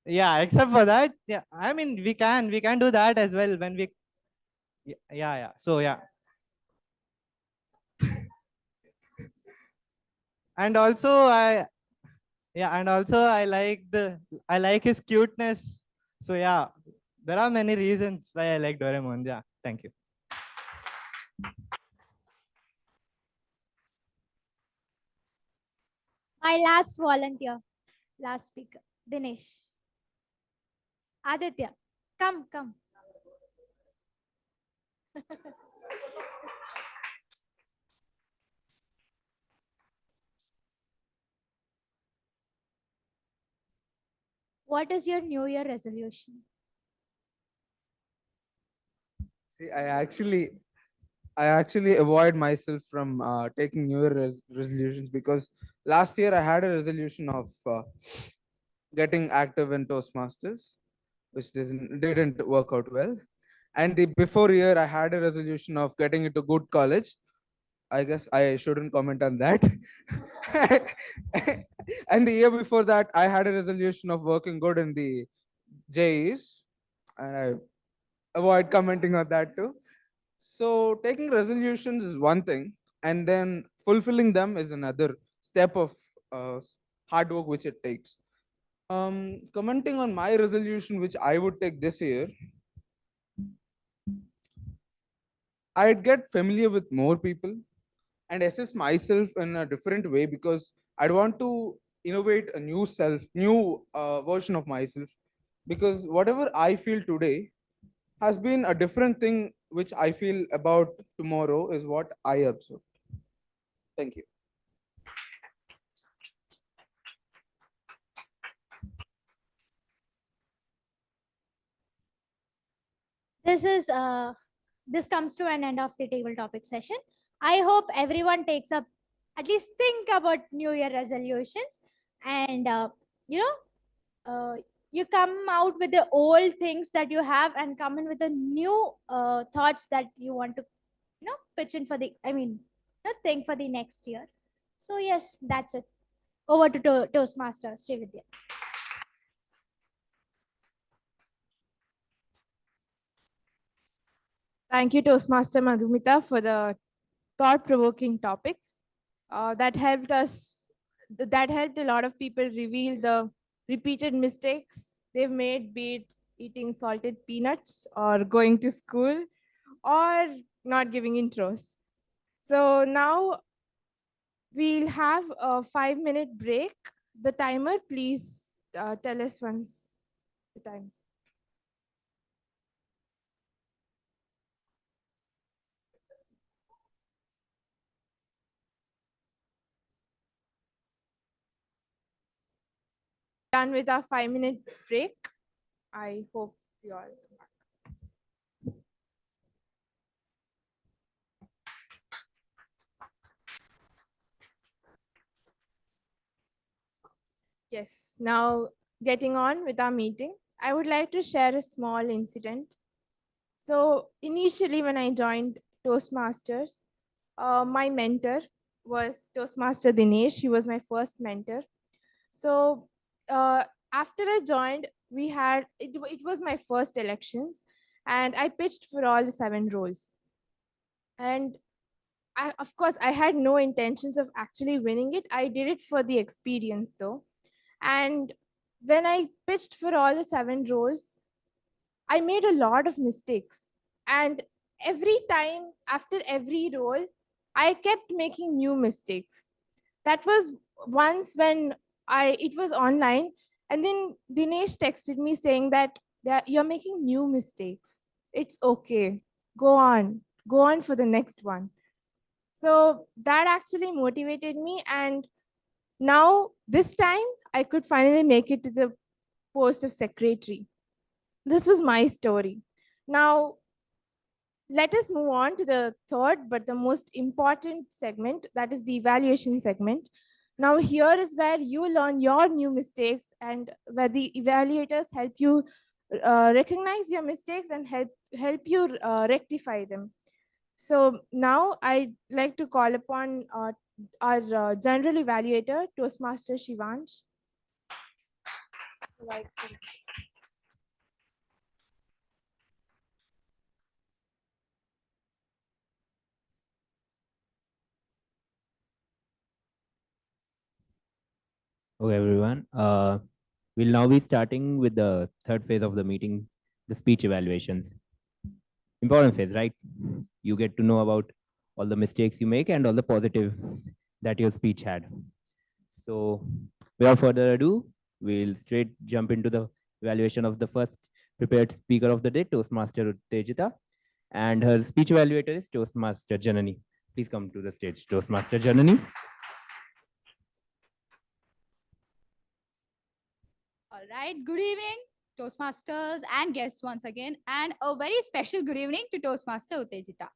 Speaker 9: Yeah, except for that, yeah, I mean we can do that as well when we. Yeah. So yeah. And also I like his cuteness. So yeah, there are many reasons why I like Doraemon. Yeah, thank you.
Speaker 13: My last volunteer, last speaker, Dinesh. Aditya, come. What is your New Year resolution?
Speaker 16: See, I actually avoid myself from taking New Year resolutions, because last year I had a resolution of getting active in Toastmasters, which didn't work out well. And the before year I had a resolution of getting into good college. I guess I shouldn't comment on that. And the year before that, I had a resolution of working good in the JEs, and I avoid commenting on that too. So taking resolutions is one thing, and then fulfilling them is another step of hard work which it takes. Commenting on my resolution, which I would take this year, I'd get familiar with more people and assess myself in a different way, because I'd want to innovate a new version of myself. Because whatever I feel today has been a different thing which I feel about tomorrow is what I observe. Thank you.
Speaker 13: This comes to an end of the table topic session. I hope everyone takes up, at least think about New Year resolutions, and you come out with the old things that you have and come in with the new thoughts that you want to pitch in for the, think for the next year. So yes, that's it. Over to Toastmaster Sri Vidya.
Speaker 5: Thank you, Toastmaster Madhumitha, for the thought-provoking topics that helped a lot of people reveal the repeated mistakes they've made, be it eating salted peanuts or going to school or not giving intros. So now we'll have a 5-minute break. The timer, please tell us once the time's. Done with our 5-minute break. I hope you all come back. Yes, now getting on with our meeting, I would like to share a small incident. So initially when I joined Toastmasters, my mentor was Toastmaster Dinesh. He was my first mentor. So after I joined, it was my first elections, and I pitched for all the 7 roles. And of course, I had no intentions of actually winning it. I did it for the experience though. And when I pitched for all the 7 roles, I made a lot of mistakes. And every time after every role, I kept making new mistakes. That was once when it was online, and then Dinesh texted me saying that you're making new mistakes. It's okay. Go on. Go on for the next one. So that actually motivated me, and now this time I could finally make it to the post of secretary. This was my story. Now let us move on to the third but the most important segment, that is the evaluation segment. Now here is where you learn your new mistakes and where the evaluators help you recognize your mistakes and help you rectify them. So now I'd like to call upon our general evaluator, Toastmaster Shivansh.
Speaker 6: Okay, everyone. We'll now be starting with the third phase of the meeting, the speech evaluations. Important phase, right? You get to know about all the mistakes you make and all the positives that your speech had. So without further ado, we'll straight jump into the evaluation of the first prepared speaker of the day, Toastmaster Uthejitha, and her speech evaluator is Toastmaster Janani. Please come to the stage, Toastmaster Janani.
Speaker 17: All right, good evening, Toastmasters and guests once again, and a very special good evening to Toastmaster Uthejitha.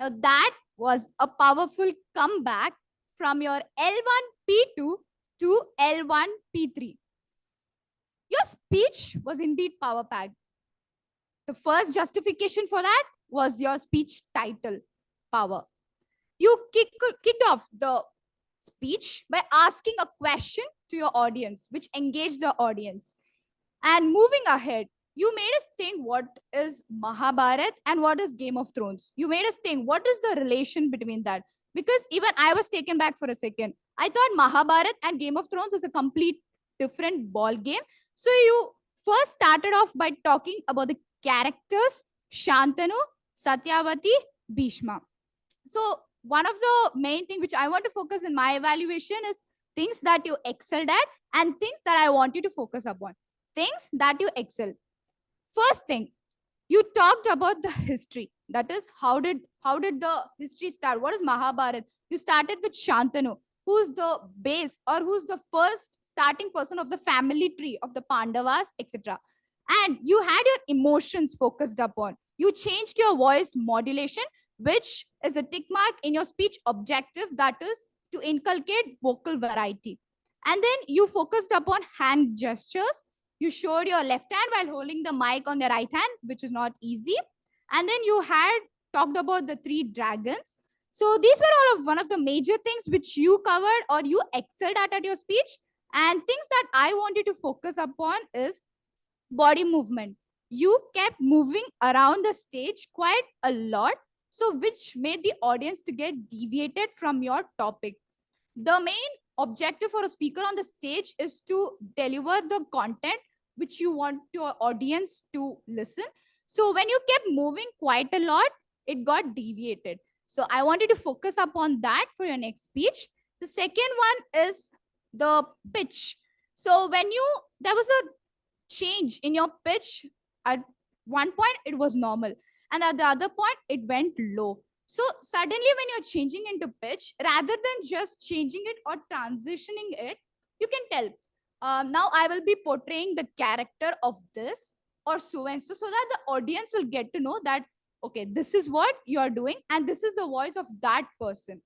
Speaker 17: Now, that was a powerful comeback from your L1P2 to L1P3. Your speech was indeed power packed. The first justification for that was your speech title, Power. You kicked off the speech by asking a question to your audience, which engaged the audience. And moving ahead, you made us think what is Mahabharat and what is Game of Thrones. You made us think what is the relation between that. Because even I was taken back for a second. I thought Mahabharat and Game of Thrones is a complete different ball game. So you first started off by talking about the characters, Shantanu, Satyavati, Bhishma. So one of the main thing which I want to focus in my evaluation is things that you excelled at and things that I want you to focus upon. Things that you excel. First thing, you talked about the history. That is, how did the history start? What is Mahabharat? You started with Shantanu, who's the base or who's the first starting person of the family tree of the Pandavas, etc. And you had your emotions focused upon. You changed your voice modulation, which is a tick mark in your speech objective, that is to inculcate vocal variety. And then you focused upon hand gestures. You showed your left hand while holding the mic on the right hand, which is not easy. And then you had talked about the 3 dragons. So these were all of one of the major things which you covered or you excelled at your speech. And things that I want you to focus upon is body movement. You kept moving around the stage quite a lot, so which made the audience to get deviated from your topic. The main objective for a speaker on the stage is to deliver the content which you want your audience to listen. So when you kept moving quite a lot, it got deviated. So I wanted to focus upon that for your next speech. The second one is the pitch. So when there was a change in your pitch. At one point it was normal and at the other point it went low. So suddenly when you're changing into pitch, rather than just changing it or transitioning it, you can tell, now I will be portraying the character of this or so and so that the audience will get to know that, okay, this is what you are doing and this is the voice of that person.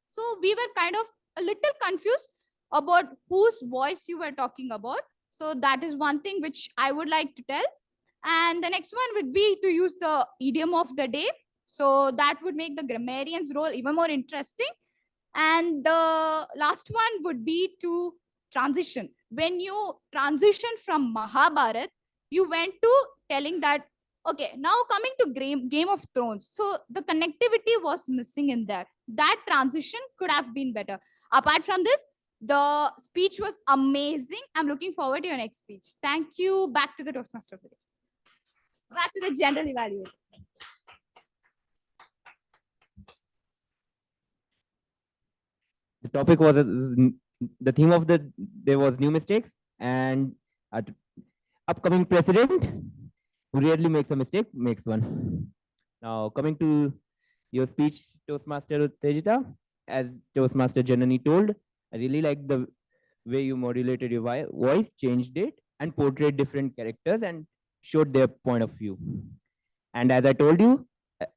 Speaker 17: So we were kind of a little confused about whose voice you were talking about. So that is one thing which I would like to tell. And the next one would be to use the idiom of the day. So that would make the grammarian's role even more interesting. And the last one would be to transition. When you transition from Mahabharat, you went to telling that, okay, now coming to Game of Thrones. So the connectivity was missing in there. That transition could have been better. Apart from this, the speech was amazing. I'm looking forward to your next speech. Thank you. Back to the Toastmaster of the day. Back to the general evaluation.
Speaker 6: the topic was the theme of the day was new mistakes, and our upcoming president, who rarely makes a mistake, makes one. Now, coming to your speech, Toastmaster Uthejitha, as Toastmaster Janani told, I really like the way you modulated your voice, changed it, and portrayed different characters and showed their point of view. And as I told you,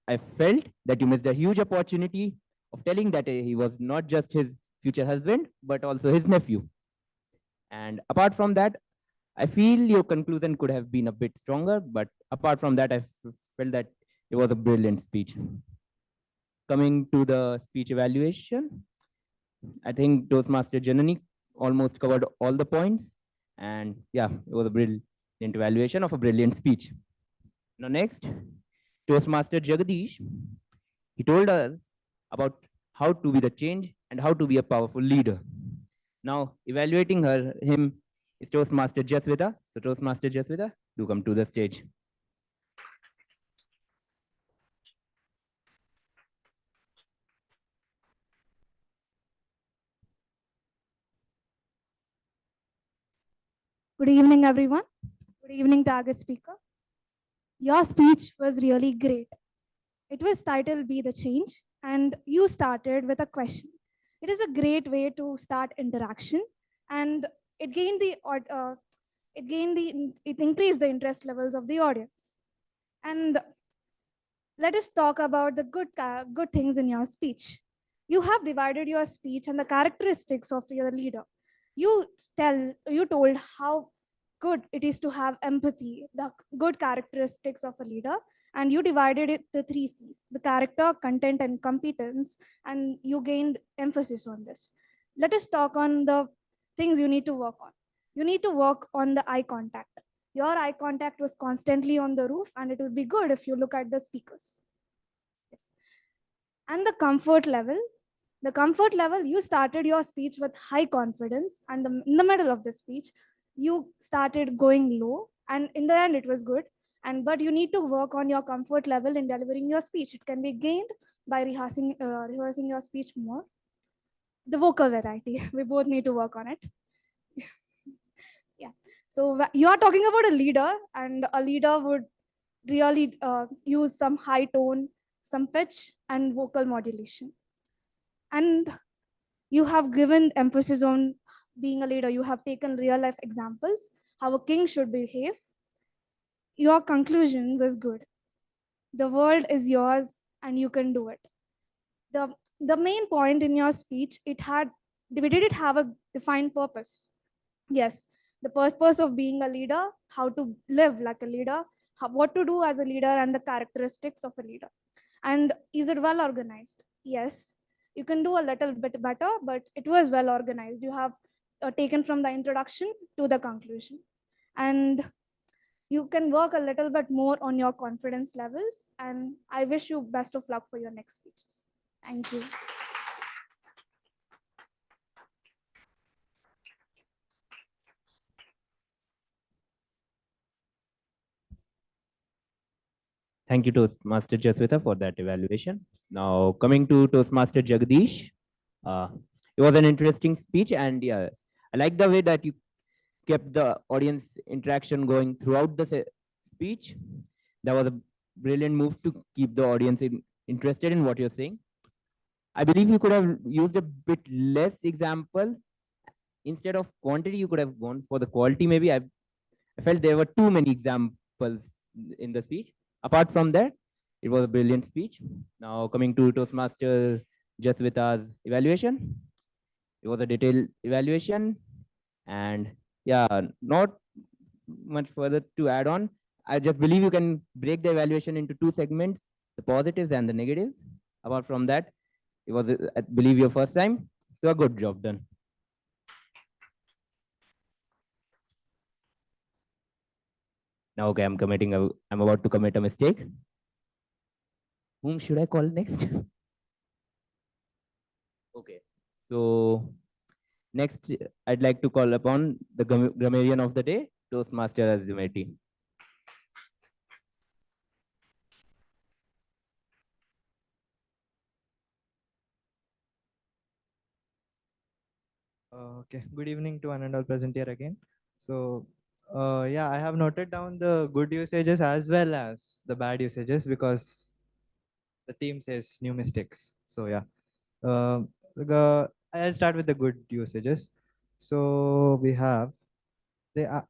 Speaker 6: I felt that you missed a huge opportunity of telling that he was not just his future husband, but also his nephew. And apart from that, I feel your conclusion could have been a bit stronger, but apart from that, I felt that it was a brilliant speech. Coming to the speech evaluation, I think Toastmaster Janani almost covered all the points. And yeah, it was a brilliant evaluation of a brilliant speech. Now next, Toastmaster Jagadeesh, he told us about how to be the change and how to be a powerful leader. Now, evaluating him is Toastmaster Jasvitha. So Toastmaster Jasvitha, do come to the stage.
Speaker 11: Good evening, everyone. Good evening, target speaker. Your speech was really great. It was titled Be the Change, and you started with a question. It is a great way to start interaction, and it gained the it increased the interest levels of the audience. And let us talk about the good things in your speech. You have divided your speech and the characteristics of your leader. You told how good it is to have empathy, the good characteristics of a leader, and you divided it to 3 C's: the character, content, and competence, and you gained emphasis on this. Let us talk on the things you need to work on. You need to work on the eye contact. Your eye contact was constantly on the roof, and it would be good if you look at the speakers. Yes. And the comfort level. The comfort level, you started your speech with high confidence, and in the middle of the speech, you started going low, and in the end, it was good. But you need to work on your comfort level in delivering your speech. It can be gained by rehearsing your speech more. The vocal variety, we both need to work on it. Yeah. So you are talking about a leader, and a leader would really use some high tone, some pitch, and vocal modulation. And you have given emphasis on being a leader. You have taken real life examples, how a king should behave. Your conclusion was good. The world is yours and you can do it. The main point in your speech, did it have a defined purpose? Yes, the purpose of being a leader, how to live like a leader, what to do as a leader, and the characteristics of a leader. And is it well organized? Yes, you can do a little bit better, but it was well organized. You have taken from the introduction to the conclusion. And you can work a little bit more on your confidence levels. And I wish you best of luck for your next speeches. Thank you.
Speaker 6: Thank you, Toastmaster Jasvitha, for that evaluation. Now, coming to Toastmaster Jagadeesh, it was an interesting speech, and yeah, I like the way that you kept the audience interaction going throughout the speech. That was a brilliant move to keep the audience interested in what you're saying. I believe you could have used a bit less examples. Instead of quantity, you could have gone for the quality. Maybe I felt there were too many examples in the speech. Apart from that, it was a brilliant speech. Now coming to Toastmaster Jasvitha's evaluation. It was a detailed evaluation, and yeah, not much further to add on. I just believe you can break the evaluation into 2 segments, the positives and the negatives. Apart from that, it was, I believe, your first time. So a good job done. Now, okay, I'm about to commit a mistake. Whom should I call next? Okay, so next, I'd like to call upon the grammarian of the day, Toastmaster Meti.
Speaker 9: Okay, good evening to one and all present here again. So, yeah, I have noted down the good usages as well as the bad usages because the theme says new mistakes. So, yeah, I'll start with the good usages. So, we have the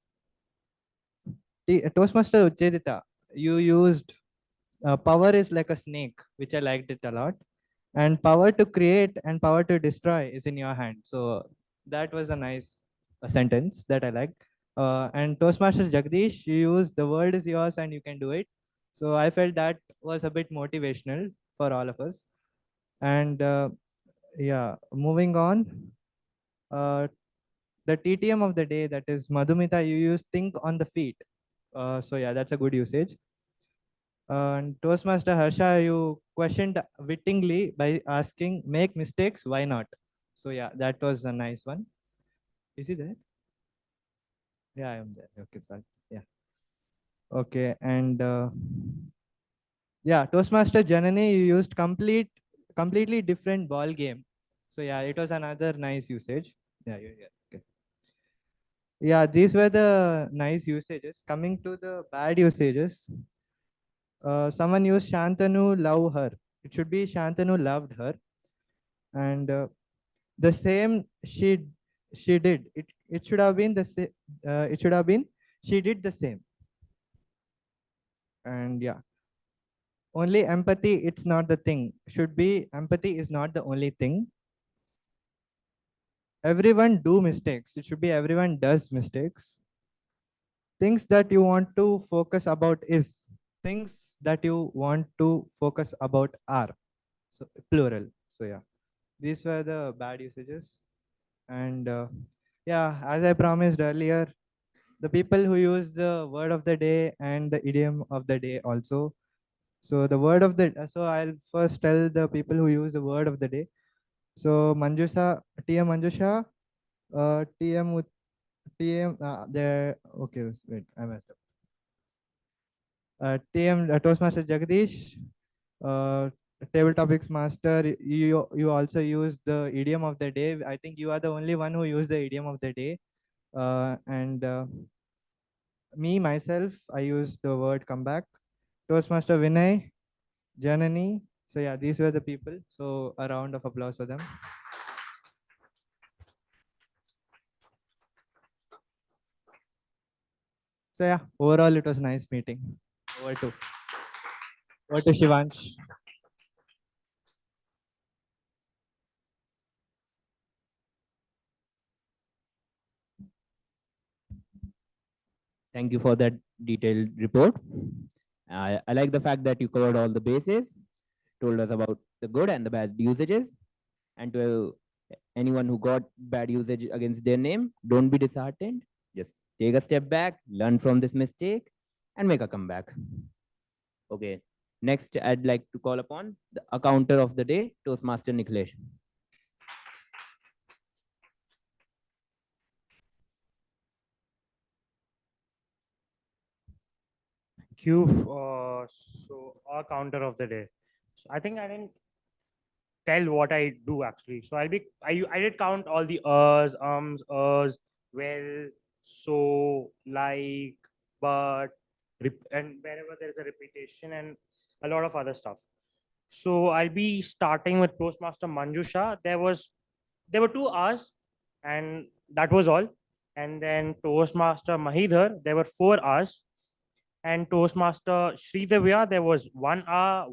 Speaker 9: Toastmaster Uthejitha. You used power is like a snake, which I liked it a lot, and power to create and power to destroy is in your hand. So that was a nice sentence that I liked. And Toastmaster Jagadeesh, you use the world is yours and you can do it. So I felt that was a bit motivational for all of us. And yeah, moving on. The TTM of the day, that is Madhumitha, you use think on the feet. So yeah, that's a good usage. And Toastmaster Harsha, you questioned wittingly by asking, make mistakes, why not? So yeah, that was a nice one. Is he there? Yeah, I am there. Okay, sorry. Yeah. Okay, and yeah, Toastmaster Janani, you used completely different ball game. So yeah, it was another nice usage. Yeah, yeah. Okay. Yeah, these were the nice usages. Coming to the bad usages, someone used Shantanu love her. It should be Shantanu loved her. And the same she did. It should have been the same. It should have been she did the same. And yeah, only empathy. It's not the thing. Should be empathy is not the only thing. Everyone do mistakes. It should be everyone does mistakes. Things that you want to focus about is things that you want to focus about are. So plural. So yeah, these were the bad usages. And yeah, as I promised earlier, the people who use the word of the day and the idiom of the day also. So the word of the, so I'll first tell the people who use the word of the day. So Manjusha, TM Manjusha, there, okay, wait, I messed up. TM Toastmaster Jagadeesh, table topics master, you also use the idiom of the day. I think you are the only one who used the idiom of the day. And me, myself, I use the word comeback. Toastmaster Vinay, Janani. So yeah, these were the people. So a round of applause for them. So yeah, overall it was nice meeting. Over to Shivansh.
Speaker 6: Thank you for that detailed report. I like the fact that you covered all the bases, told us about the good and the bad usages. And to anyone who got bad usage against their name, don't be disheartened. Just take a step back, learn from this mistake, and make a comeback. Okay. Next, I'd like to call upon the accounter of the day, Toastmaster NIkhilesh.
Speaker 8: Thank you. So our counter of the day. So I think I didn't tell what I do actually. So I did count all the well, so, like, but, and wherever there is a repetition and a lot of other stuff. So I'll be starting with Toastmaster Manjusha. There were 2 hours, and that was all. And then Toastmaster Mahidhar, there were 4 hours. And Toastmaster Sri Vidya, there was 1 hour,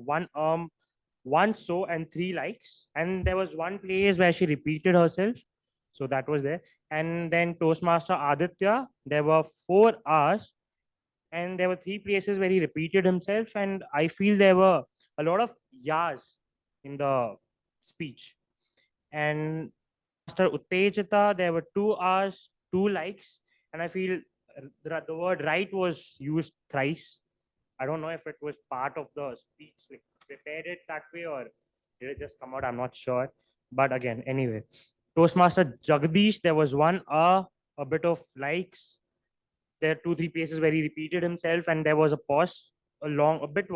Speaker 8: 1 so, and 3 likes. And there was one place where she repeated herself. So that was there. And then Toastmaster Aditya, there were 4 hours. And there were 3 places where he repeated himself. And I feel there were a lot of yas in the speech. And Master Uthejitha, there were 2 hours, 2 likes. And I feel the word right was used thrice. I don't know if it was part of the speech, like prepared it that way, or did it just come out? I'm not sure. But again, anyway, Toastmaster Jagadeesh, there was 1 hour, a bit of likes. There are 2, 3 places where he repeated himself, and there was a pause, a bit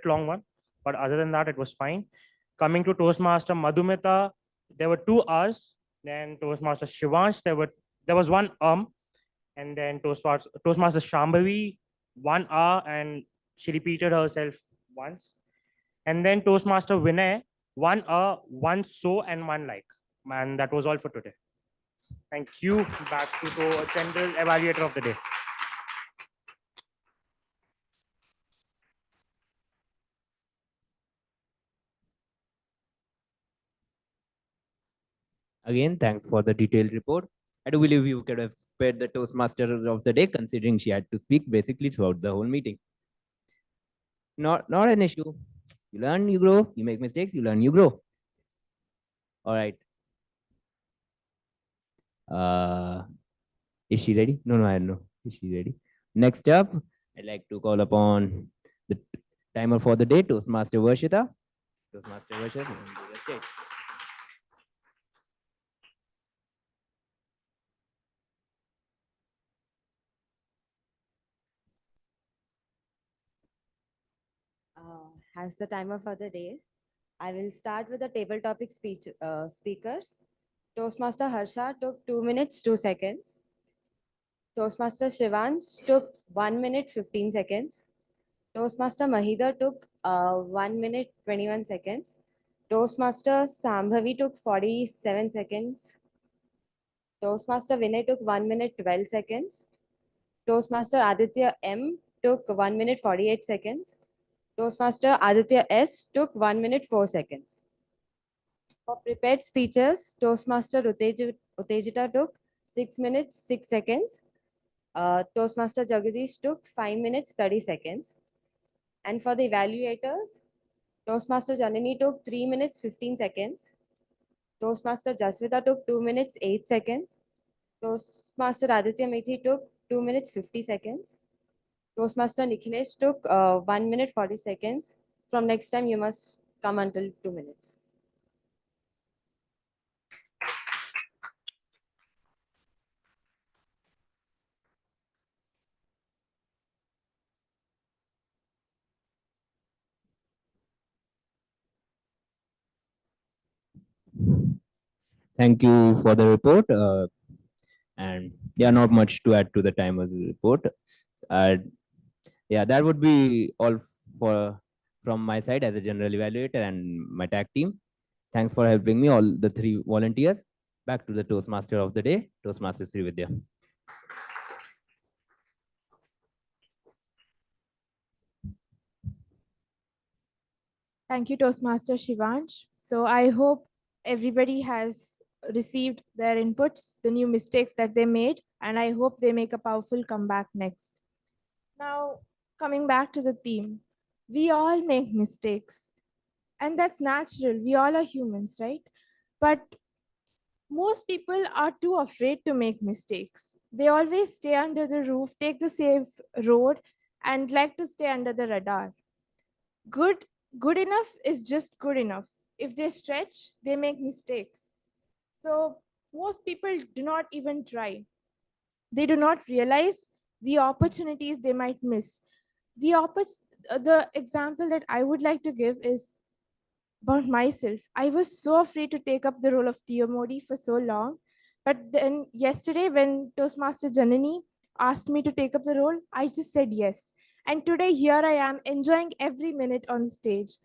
Speaker 8: long one. But other than that, it was fine. Coming to Toastmaster Madhumitha, there were 2 hours, Then Toastmaster Shivansh, there was one and then Toastmaster Shambhavi, 1 hour, and she repeated herself once. And then Toastmaster Vinay, 1 hour, 1 so and 1 like. And that was all for today. Thank you. Back to the general evaluator of the day.
Speaker 6: Again, thanks for the detailed report. I do believe you could have spared the Toastmaster of the day, considering she had to speak basically throughout the whole meeting. Not an issue. You learn, you grow. You make mistakes, you learn, you grow. All right. Is she ready? No, I don't know. Is she ready? Next up, I'd like to call upon the timer for the day, Toastmaster Varshitha. Toastmaster Varshitha, on the stage.
Speaker 7: As the timer for the day, I will start with the table topic speakers. Toastmaster Harsha took 2 minutes, 2 seconds. Toastmaster Shivansh took 1 minute, 15 seconds. Toastmaster Mahidha took 1 minute, 21 seconds. Toastmaster Sambhavi took 47 seconds. Toastmaster Vinay took 1 minute, 12 seconds. Toastmaster Aditya M took 1 minute, 48 seconds. Toastmaster Aditya S took 1 minute, 4 seconds. For prepared speeches, Toastmaster Uthejitha took 6 minutes, 6 seconds. Toastmaster Jagadeesh took 5 minutes, 30 seconds. And for the evaluators, Toastmaster Janani took 3 minutes, 15 seconds. Toastmaster Jasvitha took 2 minutes, 8 seconds. Toastmaster Aditya Meti took 2 minutes, 50 seconds. Toastmaster NIkhilesh took 1 minute, 40 seconds. From next time, you must come until 2 minutes.
Speaker 6: Thank you for the report. And yeah, not much to add to the timer's report. Yeah, that would be all from my side as a general evaluator and my tag team. Thanks for helping me, all the 3 volunteers. Back to the Toastmaster of the day, Toastmaster Sri Vidya.
Speaker 5: Thank you, Toastmaster Shivansh. So I hope everybody has received their inputs, the new mistakes that they made, and I hope they make a powerful comeback next. Now, coming back to the theme, we all make mistakes, and that's natural. We all are humans, right? But most people are too afraid to make mistakes. They always stay under the roof, take the safe road, and like to stay under the radar. Good enough is just good enough. If they stretch, they make mistakes. So most people do not even try. They do not realize the opportunities they might miss. The example that I would like to give is about myself. I was so afraid to take up the role of TMoD for so long. But then yesterday, when Toastmaster Janani asked me to take up the role, I just said yes. And today, here I am enjoying every minute on the stage.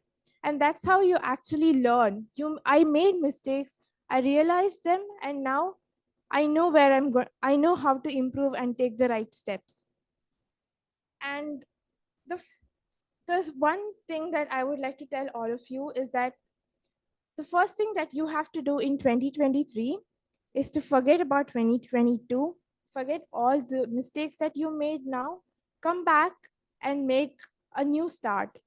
Speaker 5: And that's how you actually learn. I made mistakes, I realized them, and now I know where I'm going. I know how to improve and take the right steps. And there's one thing that I would like to tell all of you is that the first thing that you have to do in 2023 is to forget about 2022, forget all the mistakes that you made now, come back and make a new start.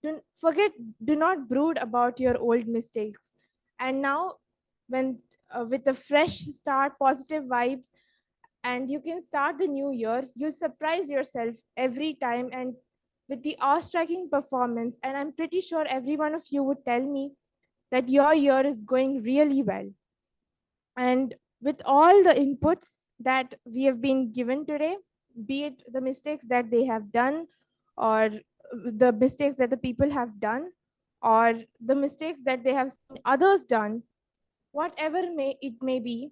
Speaker 5: Do not brood about your old mistakes. And now, with a fresh start, positive vibes, and you can start the new year, you surprise yourself every time and with the awe-striking performance. And I'm pretty sure every one of you would tell me that your year is going really well. And with all the inputs that we have been given today, be it the mistakes that they have done, or the mistakes that the people have done, or the mistakes that they have seen others done, whatever it may be,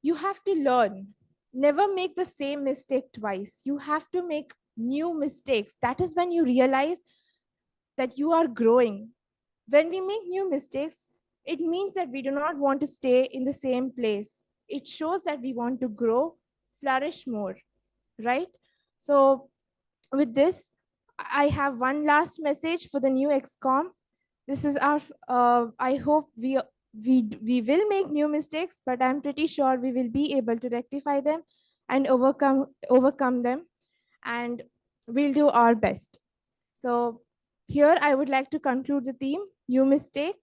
Speaker 5: you have to learn. Never make the same mistake twice. You have to make new mistakes. That is when you realize that you are growing. When we make new mistakes, it means that we do not want to stay in the same place. It shows that we want to grow, flourish more, right? So, with this, I have one last message for the new XCOM. This is our, I hope we will make new mistakes, but I'm pretty sure we will be able to rectify them and overcome them, and we'll do our best. So here I would like to conclude the theme, new mistakes.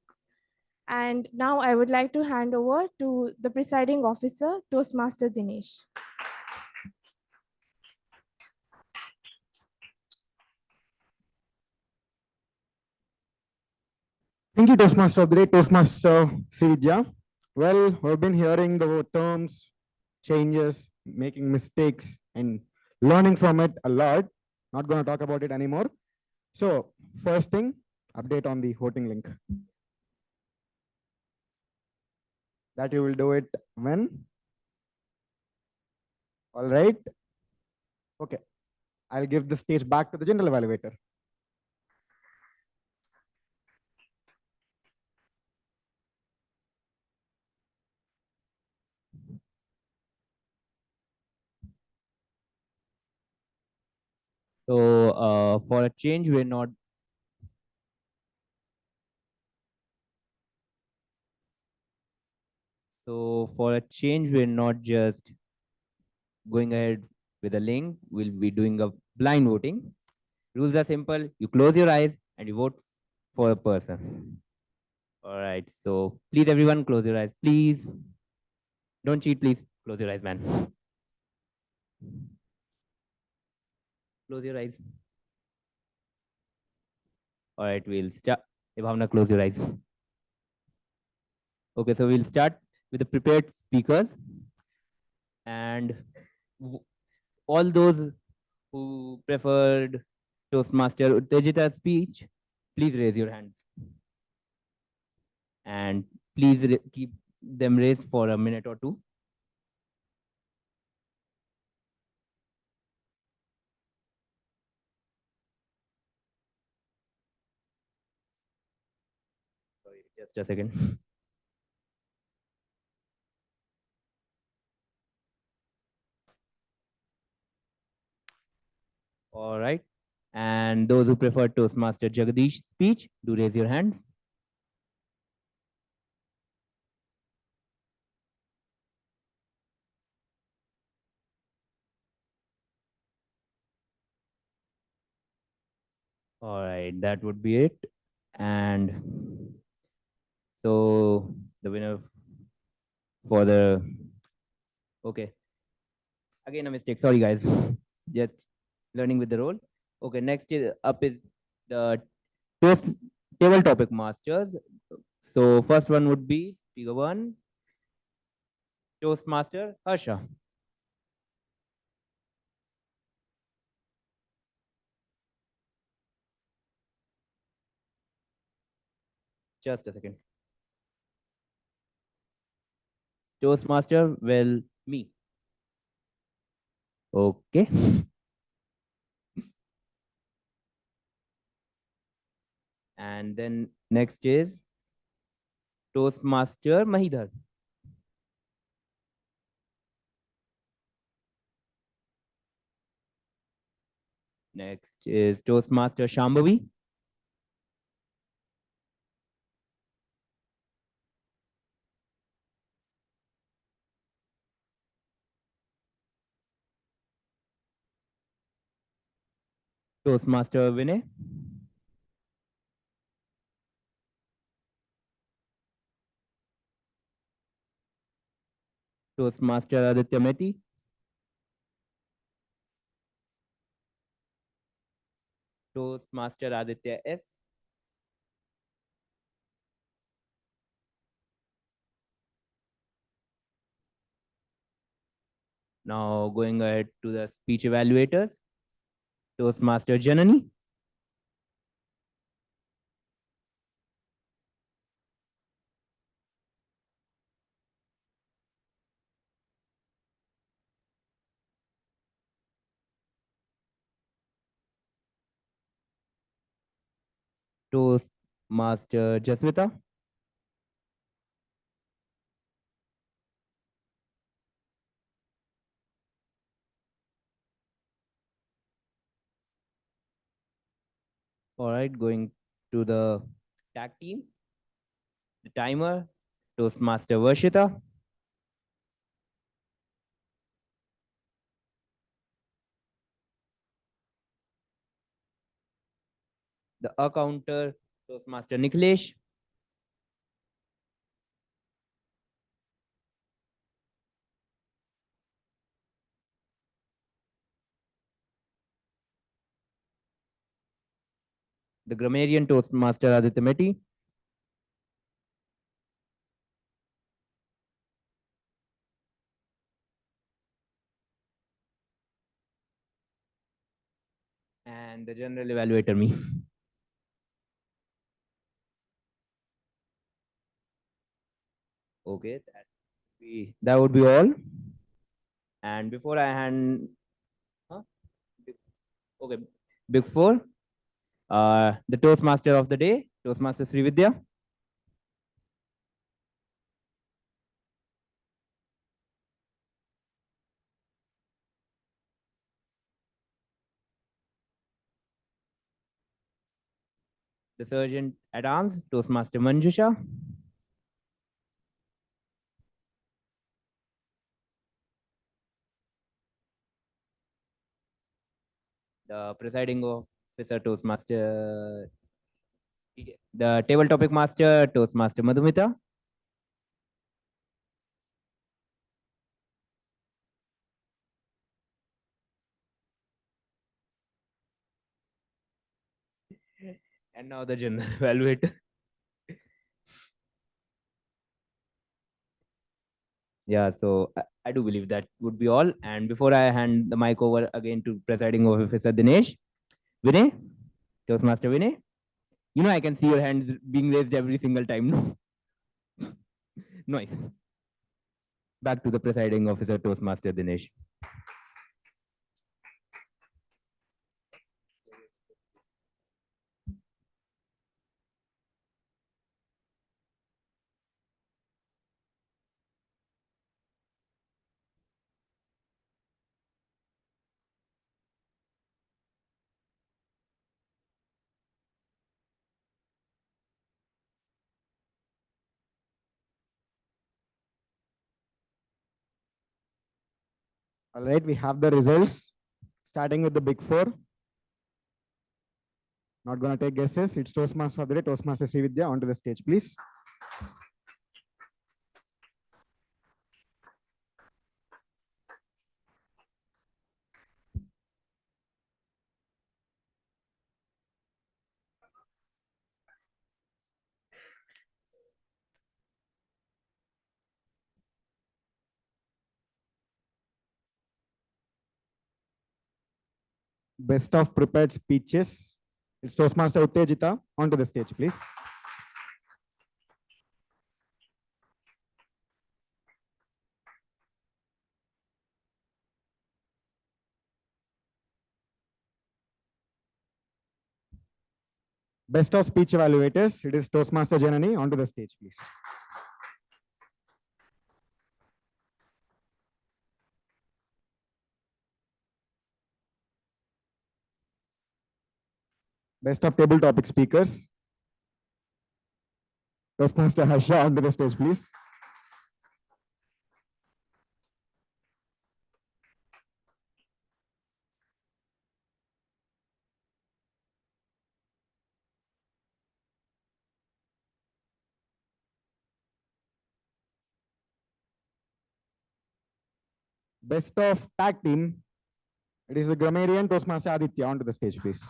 Speaker 5: And now I would like to hand over to the presiding officer, Toastmaster Dinesh.
Speaker 2: Thank you, Toastmaster of the Day, Toastmaster Sri Vidya. Well, we've been hearing the terms, changes, making mistakes, and learning from it a lot. Not going to talk about it anymore. So, first thing, update on the voting link. That you will do it when? All right. Okay. I'll give the stage back to the general evaluator.
Speaker 6: So for a change, we're not. So for a change, we're not just going ahead with a link. We'll be doing a blind voting. Rules are simple. You close your eyes and you vote for a person. All right. So please, everyone, close your eyes. Please. Don't cheat, please. Close your eyes, man. Close your eyes. All right, we'll start. Bhavna, close your eyes. Okay, so we'll start with the prepared speakers. And all those who preferred Toastmaster Uthejitha's speech, please raise your hands. And please keep them raised for a minute or two. Sorry, just a second. All right. And those who prefer Toastmaster Jagadeesh's speech, do raise your hands. All right, that would be it. And so the winner for the, okay. Again, a mistake. Sorry, guys. Just learning with the role. Okay, next is up is the table topic masters. So first one would be speaker one, Toastmaster Harsha. Just a second. Toastmaster, well, me. Okay. And then next is Toastmaster Mahidhar. Next is Toastmaster Shambhavi. Toastmaster Vinay. Toastmaster Aditya Meti. Toastmaster Aditya S. Now going ahead to the speech evaluators. Toastmaster Janani. Toastmaster Jasvitha. All right, going to the tag team. The timer, Toastmaster Varshitha. The counter, Toastmaster NIkhilesh. The Grammarian, Toastmaster Aditya Meti. And the General Evaluator, me. Okay, that would be all. And before I hand, okay, before the Toastmaster of the day, Toastmaster Sri Vidya. The Sergeant at Arms, Toastmaster Manjusha. The Presiding Officer, Toastmaster. The Table Topic Master, Toastmaster Madhumitha. And now the General Evaluator. Yeah, so I do believe that would be all. And before I hand the mic over again to Presiding Officer Dinesh, Vinay, Toastmaster Vinay, you know I can see your hands being raised every single time. No, nice. Back to the Presiding Officer, Toastmaster Dinesh.
Speaker 2: All right, we have the results. Starting with the big four. Not going to take guesses. It's Toastmaster of the day, Toastmaster Sri Vidya. Onto the stage, please. Best of prepared speeches. It's Toastmaster Uthejitha. Onto the stage, please. Best of speech evaluators. It is Toastmaster Janani. Onto the stage, please. Best of table topic speakers. Toastmaster Harsha. Onto the stage, please. Best of tag team. It is the Grammarian, Toastmaster Aditya. Onto the stage, please.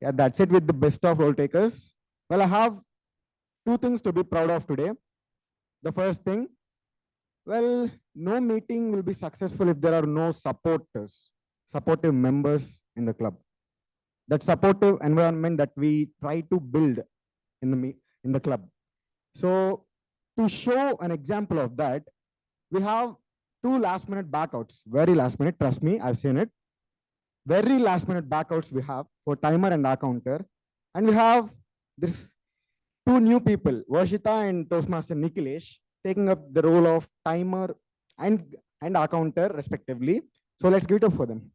Speaker 2: Yeah, that's it with the best of role takers. Well, I have two things to be proud of today. The first thing, well, no meeting will be successful if there are no supporters, supportive members in the club. that supportive environment that we try to build in the club. So to show an example of that, we have 2 last minute backouts, very last minute, trust me, I've seen it. Very last minute backouts we have for timer and our counter. And we have this 2 new people, Varshitha and Toastmaster NIkhilesh, taking up the role of timer and our counter respectively. So let's give it up for them.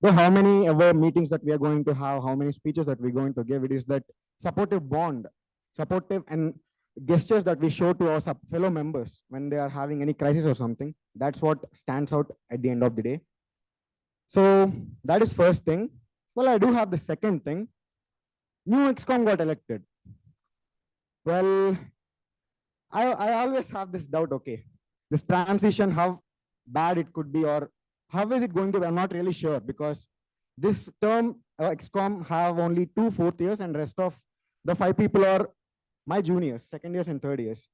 Speaker 2: So how many ever meetings that we are going to have, how many speeches that we're going to give, it is that supportive bond, supportive and gestures that we show to our fellow members when they are having any crisis or something. That's what stands out at the end of the day. So that is first thing. Well, I do have the second thing. New XCOM got elected. Well, I always have this doubt, okay, this transition, how bad it could be, or how is it going to be? I'm not really sure, because this term XCOM have only 2 4th years and rest of the 5 people are my juniors, 2nd years and 3rd years.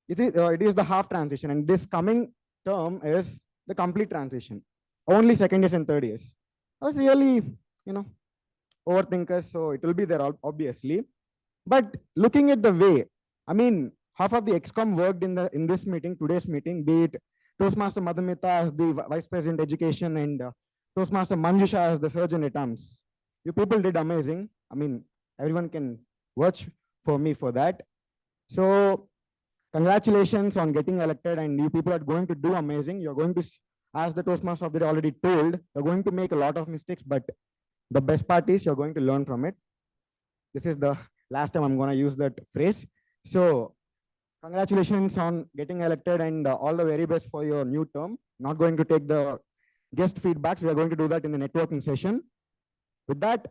Speaker 2: It is the half transition, and this coming term is the complete transition. Only 2nd years and 3rd years. I was really, overthinkers, so it will be there obviously. But looking at the way, I mean, half of the XCOM worked in this meeting, today's meeting, be it Toastmaster Madhumitha as the Vice President Education and Toastmaster Manjusha as the Surgeon at Arms. You people did amazing. I mean, everyone can watch for me for that. So congratulations on getting elected, and you people are going to do amazing. You're going to, as the Toastmaster of the day already told, you're going to make a lot of mistakes, but the best part is you're going to learn from it. This is the last time I'm going to use that phrase. So congratulations on getting elected, and all the very best for your new term. Not going to take the guest feedbacks. We are going to do that in the networking session. With that,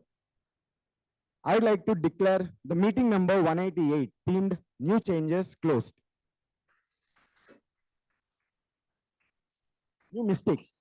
Speaker 2: I'd like to declare the meeting number 188, themed New Changes, closed. New mistakes.